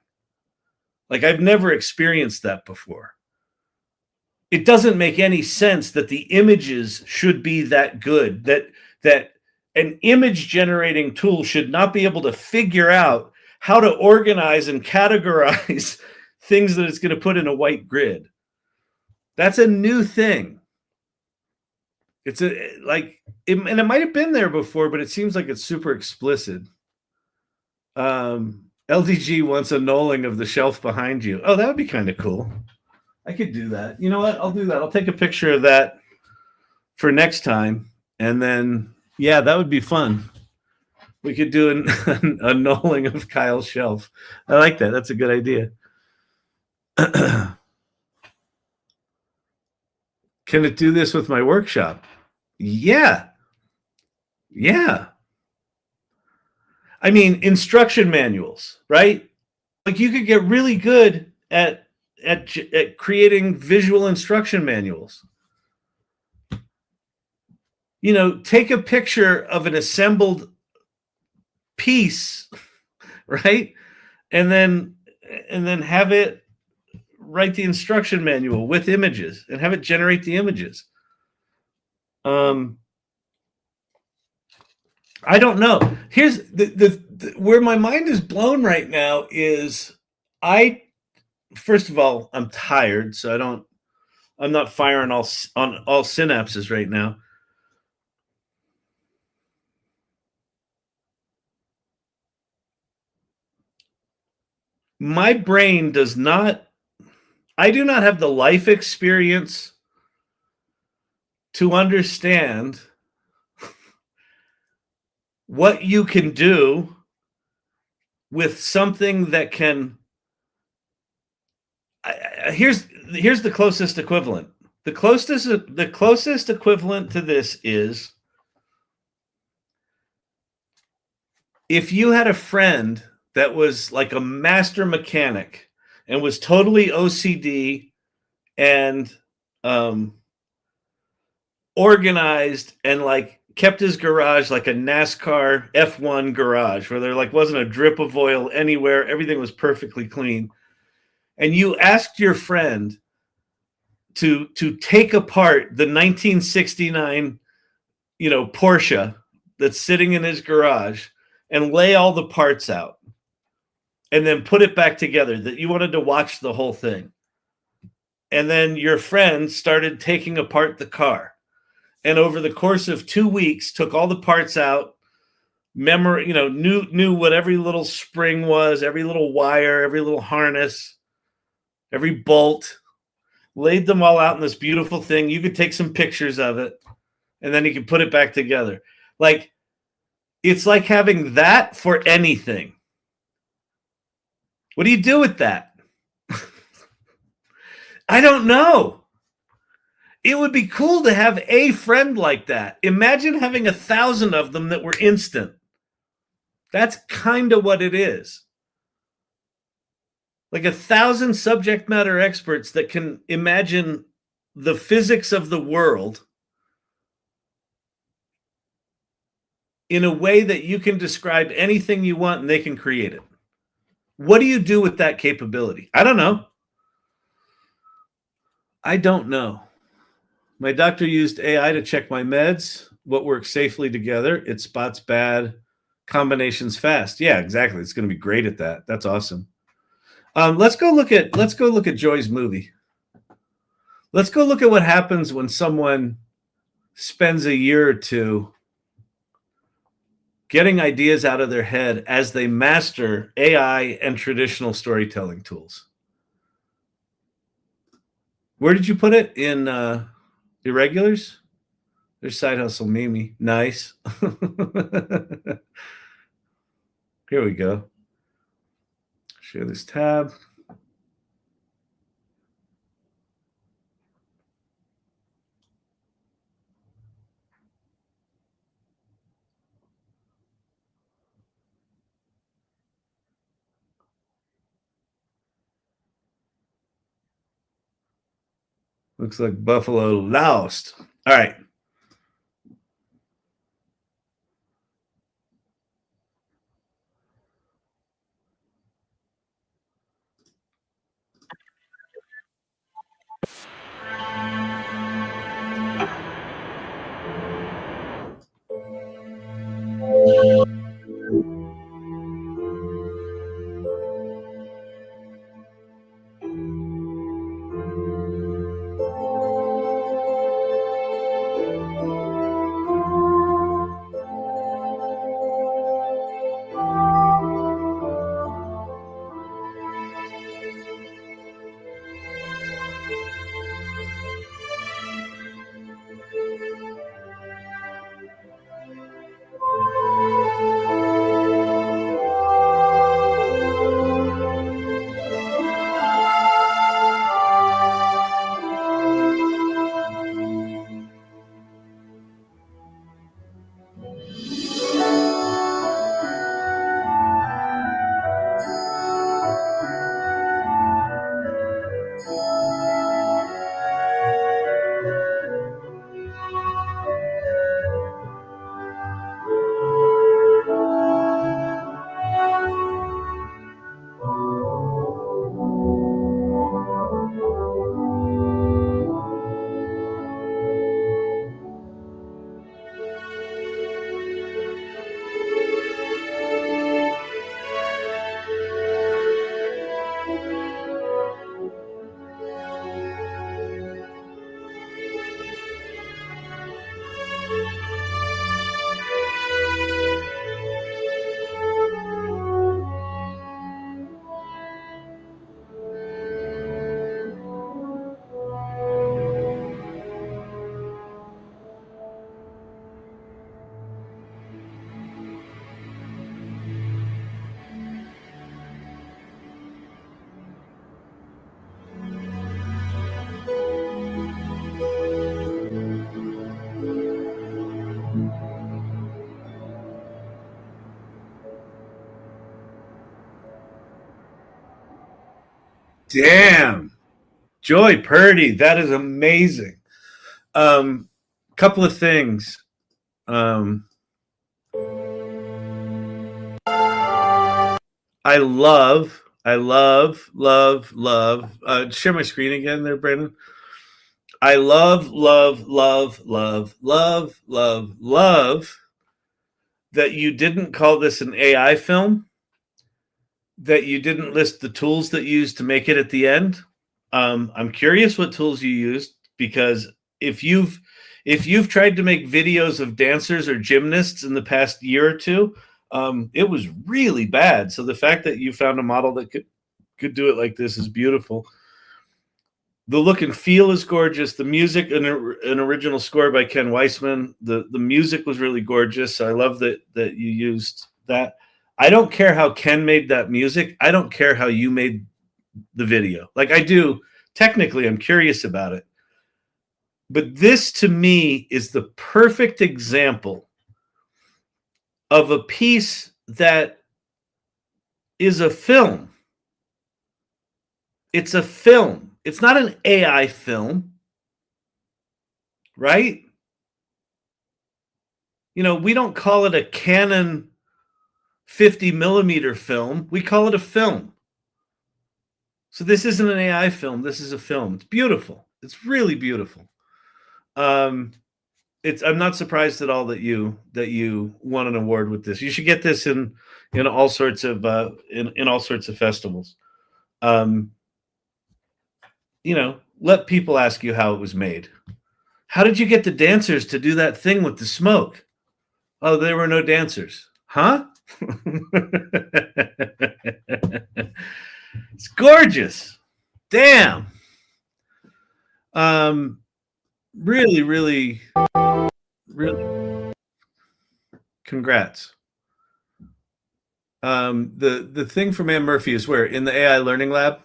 Like, I've never experienced that before. It doesn't make any sense that the images should be that good, that an image generating tool should not be able to figure out how to organize and categorize things that it's going to put in a white grid. That's a new thing. It's and it might have been there before, but it seems like it's super explicit. LDG wants a knolling of the shelf behind you. Oh, that would be kind of cool. I could do that. You know what? I'll do that. I'll take a picture of that for next time. And then, yeah, that would be fun. We could do a knolling of Kyle's shelf. I like that. That's a good idea. Can it do this with my workshop? Yeah. I mean, instruction manuals, right? Like you could get really good at creating visual instruction manuals. You know, take a picture of an assembled piece, right? And then have it write the instruction manual with images and have it generate the images. I don't know. Here's the where my mind is blown right now is first of all, I'm tired, so I'm not firing on all synapses right now. My brain does not, I do not have the life experience to understand what you can do with something that can. Here's the closest equivalent. The closest equivalent to this is if you had a friend that was like a master mechanic and was totally OCD and organized and like kept his garage like a NASCAR F1 garage where there like wasn't a drip of oil anywhere, everything was perfectly clean, and you asked your friend to take apart the 1969 Porsche that's sitting in his garage and lay all the parts out and then put it back together, that you wanted to watch the whole thing. And then your friend started taking apart the car. And over the course of 2 weeks, took all the parts out, knew what every little spring was, every little wire, every little harness, every bolt, laid them all out in this beautiful thing. You could take some pictures of it, and then you could put it back together. Like, it's like having that for anything. What do you do with that? I don't know. It would be cool to have a friend like that. Imagine having 1,000 of them that were instant. That's kind of what it is. Like 1,000 subject matter experts that can imagine the physics of the world in a way that you can describe anything you want and they can create it. What do you do with that capability? I don't know. I don't know. My doctor used AI to check my meds, what works safely together. It spots bad combinations fast. Yeah, exactly. It's going to be great at that. That's awesome. Let's go look at Joy's movie. Let's go look at what happens when someone spends a year or two getting ideas out of their head as they master AI and traditional storytelling tools. Where did you put it? In Irregulars? There's Side Hustle Mimi. Nice. Here we go. Share this tab. Looks like Buffalo lost. All right. Damn. Joy Purdy, that is amazing. Couple of things. I love. Share my screen again there, Brandon. I love that you didn't call this an AI film, that you didn't list the tools that you used to make it at the end. I'm curious what tools you used, because if you've tried to make videos of dancers or gymnasts in the past year or two, it was really bad. So the fact that you found a model that could do it like this is beautiful. The look and feel is gorgeous. The music, an original score by Ken Weissman. The music was really gorgeous. So I love that you used that. I don't care how Ken made that music. I don't care how you made the video. Like, I do. Technically, I'm curious about it. But this, to me, is the perfect example of a piece that is a film. It's a film. It's not an AI film, right? You know, we don't call it a Canon 50 millimeter film. We call it a film. So this isn't an AI film. This is a film. It's beautiful. It's really beautiful. I'm not surprised at all that you won an award with this. You should get this in all sorts of in all sorts of festivals. Let people ask you how it was made. How did you get the dancers to do that thing with the smoke? Oh, there were no dancers. Huh? It's gorgeous. Damn. Really, really, really. Congrats. The thing from Ann Murphy is where? In the AI Learning Lab?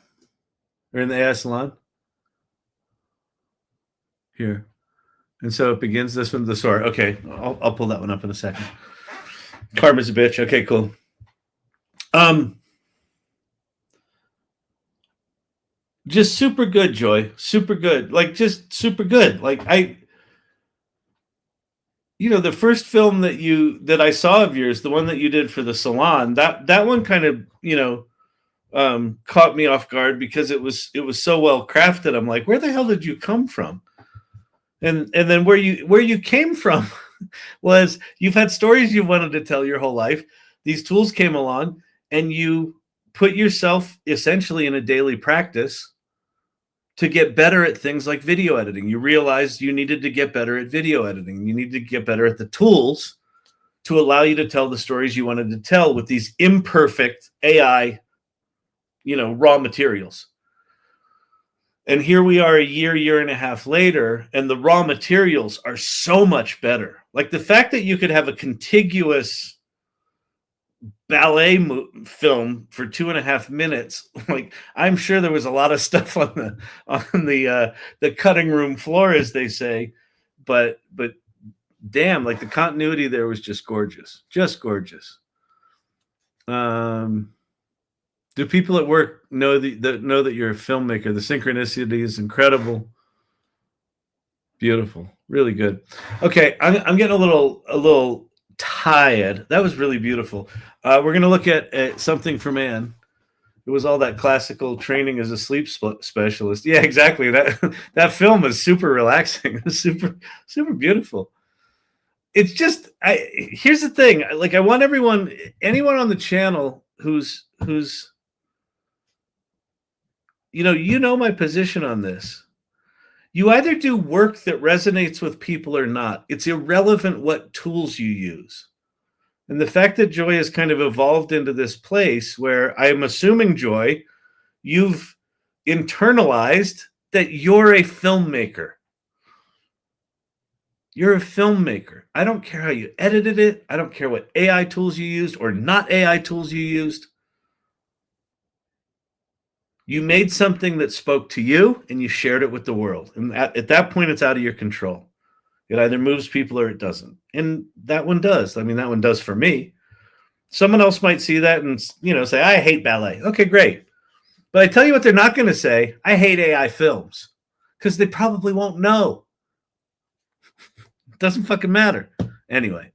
Or in the AI Salon? Here. And so it begins this one, the story. Okay, I'll pull that one up in a second. Karma's a bitch. Okay, cool. Just super good, Joy. Super good. Like, just super good. Like, the first film that I saw of yours, the one that you did for the salon, that one kind of, caught me off guard because it was so well crafted. I'm like, where the hell did you come from? And then where you came from was, you've had stories you wanted to tell your whole life. These tools came along and you put yourself essentially in a daily practice to get better at things like video editing. You realized you needed to get better at video editing. You needed to get better at the tools to allow you to tell the stories you wanted to tell with these imperfect AI, raw materials. And here we are a year and a half later, and the raw materials are so much better. Like, the fact that you could have a contiguous ballet film for 2.5 minutes, like, I'm sure there was a lot of stuff on the cutting room floor, as they say, but damn, like, the continuity there was just gorgeous. Do people at work know that you're a filmmaker? The synchronicity is incredible. Beautiful. Really good. Okay, I'm getting a little tired. That was really beautiful. We're going to look at something from Anne. It was all that classical training as a sleep specialist. Yeah, exactly. That film is super relaxing. It was super beautiful. It's just, here's the thing. Like, I want anyone on the channel who's my position on this. You either do work that resonates with people or not. It's irrelevant what tools you use. And the fact that Joy has kind of evolved into this place where, I'm assuming, Joy, you've internalized that you're a filmmaker. You're a filmmaker. I don't care how you edited it. I don't care what AI tools you used or not AI tools you used. You made something that spoke to you and you shared it with the world. And at that point, it's out of your control. It either moves people or it doesn't. And that one does. I mean, that one does for me. Someone else might see that and, say, I hate ballet. Okay, great. But I tell you what they're not going to say. I hate AI films, because they probably won't know. It doesn't fucking matter. Anyway.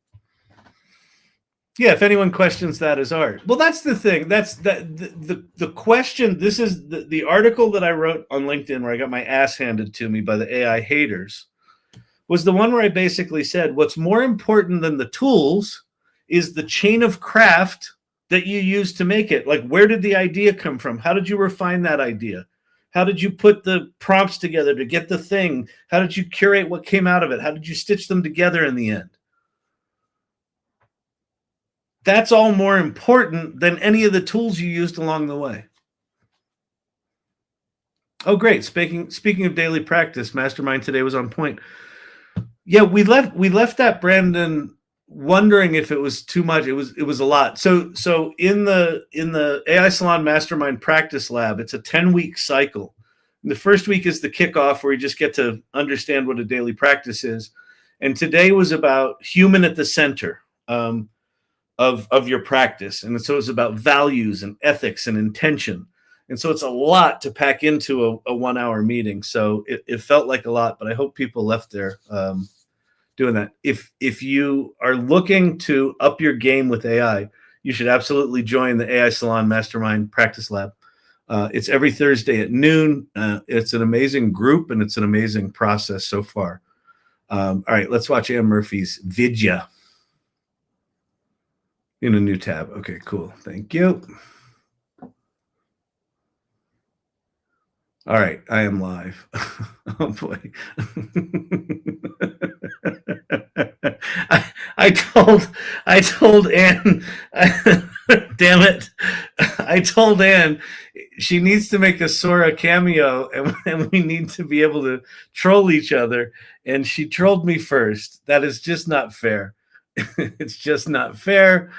Yeah, if anyone questions that as art. Well, that's the thing. That's the question. This is the article that I wrote on LinkedIn where I got my ass handed to me by the AI haters, was the one where I basically said, what's more important than the tools is the chain of craft that you use to make it. Like, where did the idea come from? How did you refine that idea? How did you put the prompts together to get the thing? How did you curate what came out of it? How did you stitch them together in the end? That's all more important than any of the tools you used along the way. Oh, great. Speaking of daily practice, Mastermind today was on point. Yeah, we left that, Brandon, wondering if it was too much. It was a lot. So in the AI Salon Mastermind Practice Lab, it's a 10-week cycle. And the first week is the kickoff, where you just get to understand what a daily practice is. And today was about human at the center of your practice. And so it's about values and ethics and intention. And so it's a lot to pack into a 1 hour meeting. So it felt like a lot, but I hope people left there doing that. If you are looking to up your game with AI, you should absolutely join the AI Salon Mastermind Practice Lab. It's every Thursday at noon. It's an amazing group, and it's an amazing process so far. All right, let's watch Ann Murphy's Vidya in a new tab. Okay, cool. Thank you. All right, I am live. Oh boy. I told Ann, damn it. I told Ann she needs to make a Sora cameo, and we need to be able to troll each other. And she trolled me first. That is just not fair. It's just not fair.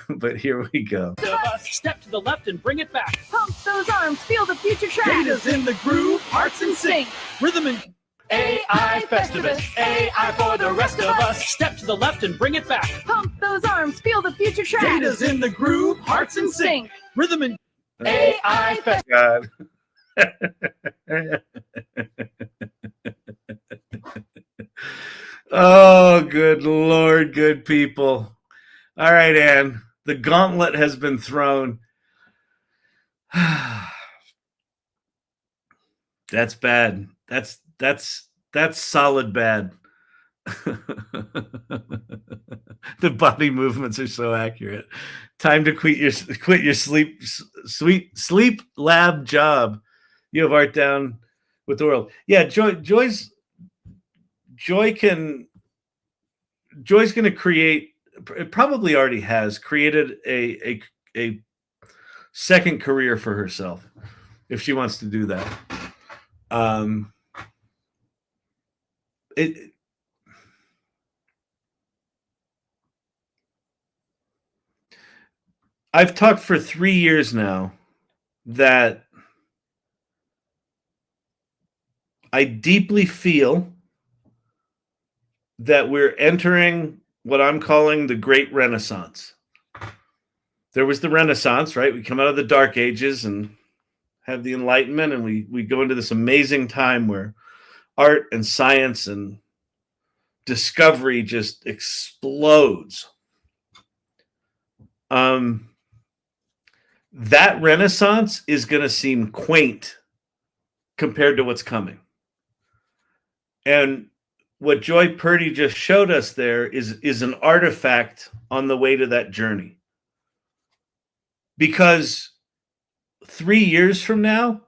But here we go.
Step to the left and bring it back.
Pump those arms, feel the future track.
Data's in the groove, hearts in sync. Rhythm and AI Festivus, AI for the rest of us. Step to the left and bring it back.
Pump those arms, feel the future track.
Data's in the groove, hearts in sync. Rhythm and AI Festivus.
God. Oh, good Lord, good people. All right, Ann, the gauntlet has been thrown. That's bad. That's solid bad. The body movements are so accurate. Time to quit your sleep lab job. You have art down with the world. Yeah, Joy's going to create. It probably already has created a second career for herself if she wants to do that. I've talked for 3 years now that I deeply feel that we're entering what I'm calling the Great Renaissance. There was the Renaissance, right? We come out of the Dark Ages and have the Enlightenment, and we go into this amazing time where art and science and discovery just explodes. That Renaissance is going to seem quaint compared to what's coming. And what Joy Purdy just showed us there is an artifact on the way to that journey. Because 3 years from now,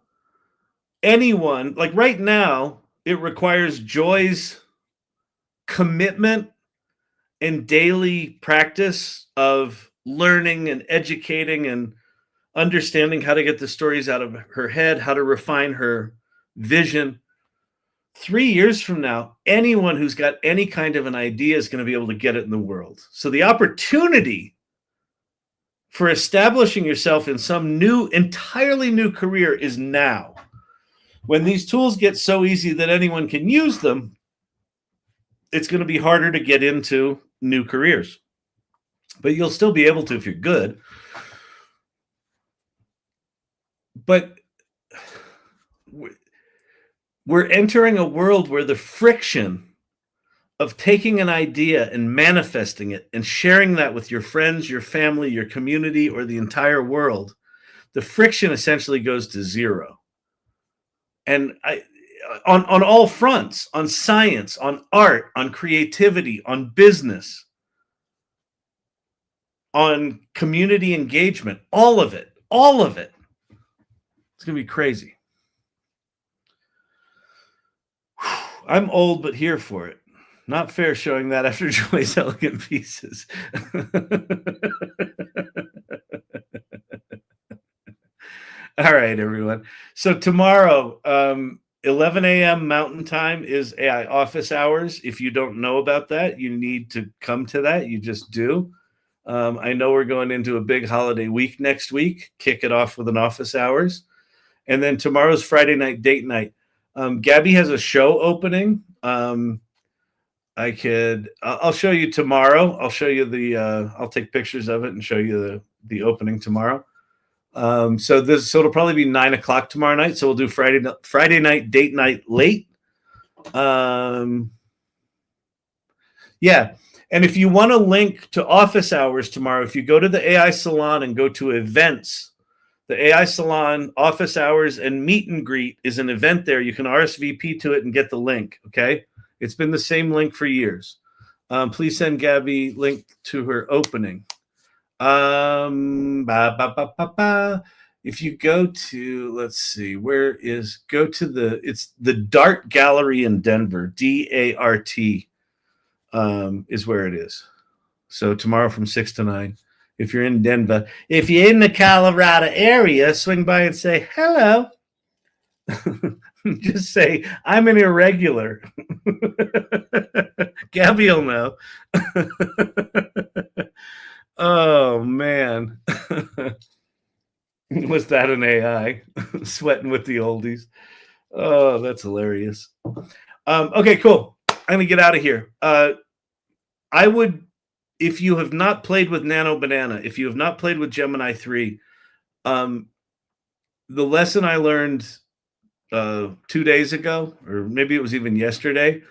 anyone, like right now, it requires Joy's commitment and daily practice of learning and educating and understanding how to get the stories out of her head, how to refine her vision. 3 years from now, anyone who's got any kind of an idea is going to be able to get it in the world. So the opportunity for establishing yourself in some entirely new career is now. When these tools get so easy that anyone can use them, it's going to be harder to get into new careers. But you'll still be able to if you're good. But we're entering a world where the friction of taking an idea and manifesting it and sharing that with your friends, your family, your community, or the entire world, the friction essentially goes to zero. And on all fronts, on science, on art, on creativity, on business, on community engagement, all of it. It's going to be crazy. I'm old, but here for it. Not fair showing that after Joy's elegant pieces. All right, everyone. So tomorrow, 11 a.m. Mountain Time is AI office hours. If you don't know about that, you need to come to that. You just do. I know we're going into a big holiday week next week. Kick it off with an office hours. And then tomorrow's Friday night date night. Gabby has a show opening. I'll show you tomorrow. I'll show you I'll take pictures of it and show you the opening tomorrow. So it'll probably be 9 o'clock tomorrow night. So we'll do Friday night date night late. Yeah. And if you want to link to office hours tomorrow, if you go to the AI Salon and go to events, the AI Salon office hours and meet and greet is an event there. You can RSVP to it and get the link. Okay. It's been the same link for years. Please send Gabby link to her opening. If you go to, let's see, it's the Dart Gallery in Denver, DART, is where it is. So tomorrow from 6 to 9, if you're in Denver. If you're in the Colorado area, swing by and say hello. Just say, I'm an irregular. Gabby will know. Oh, man. Was that an AI? Sweating with the oldies. Oh, that's hilarious. Okay, cool. I'm going to get out of here. I would, if you have not played with Nano Banana, if you have not played with Gemini 3, the lesson I learned 2 days ago, or maybe it was even yesterday,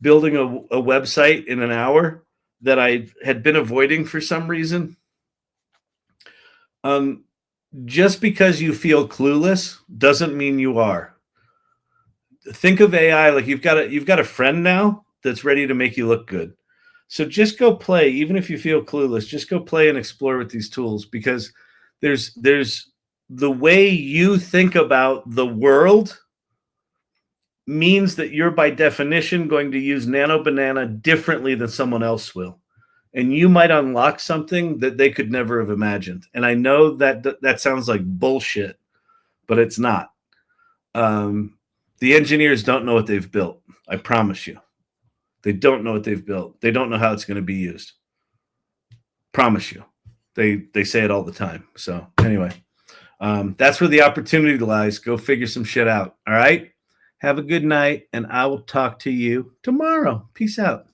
building a website in an hour that I had been avoiding for some reason. Just because you feel clueless doesn't mean you are. Think of AI like you've got a friend now that's ready to make you look good. So just go play, even if you feel clueless. Just go play and explore with these tools, because there's the way you think about the world means that you're by definition going to use Nano Banana differently than someone else will. And you might unlock something that they could never have imagined. And I know that sounds like bullshit, but it's not. The engineers don't know what they've built. I promise you. They don't know what they've built. They don't know how it's going to be used. Promise you. They say it all the time. So anyway, that's where the opportunity lies. Go figure some shit out. All right? Have a good night, and I will talk to you tomorrow. Peace out.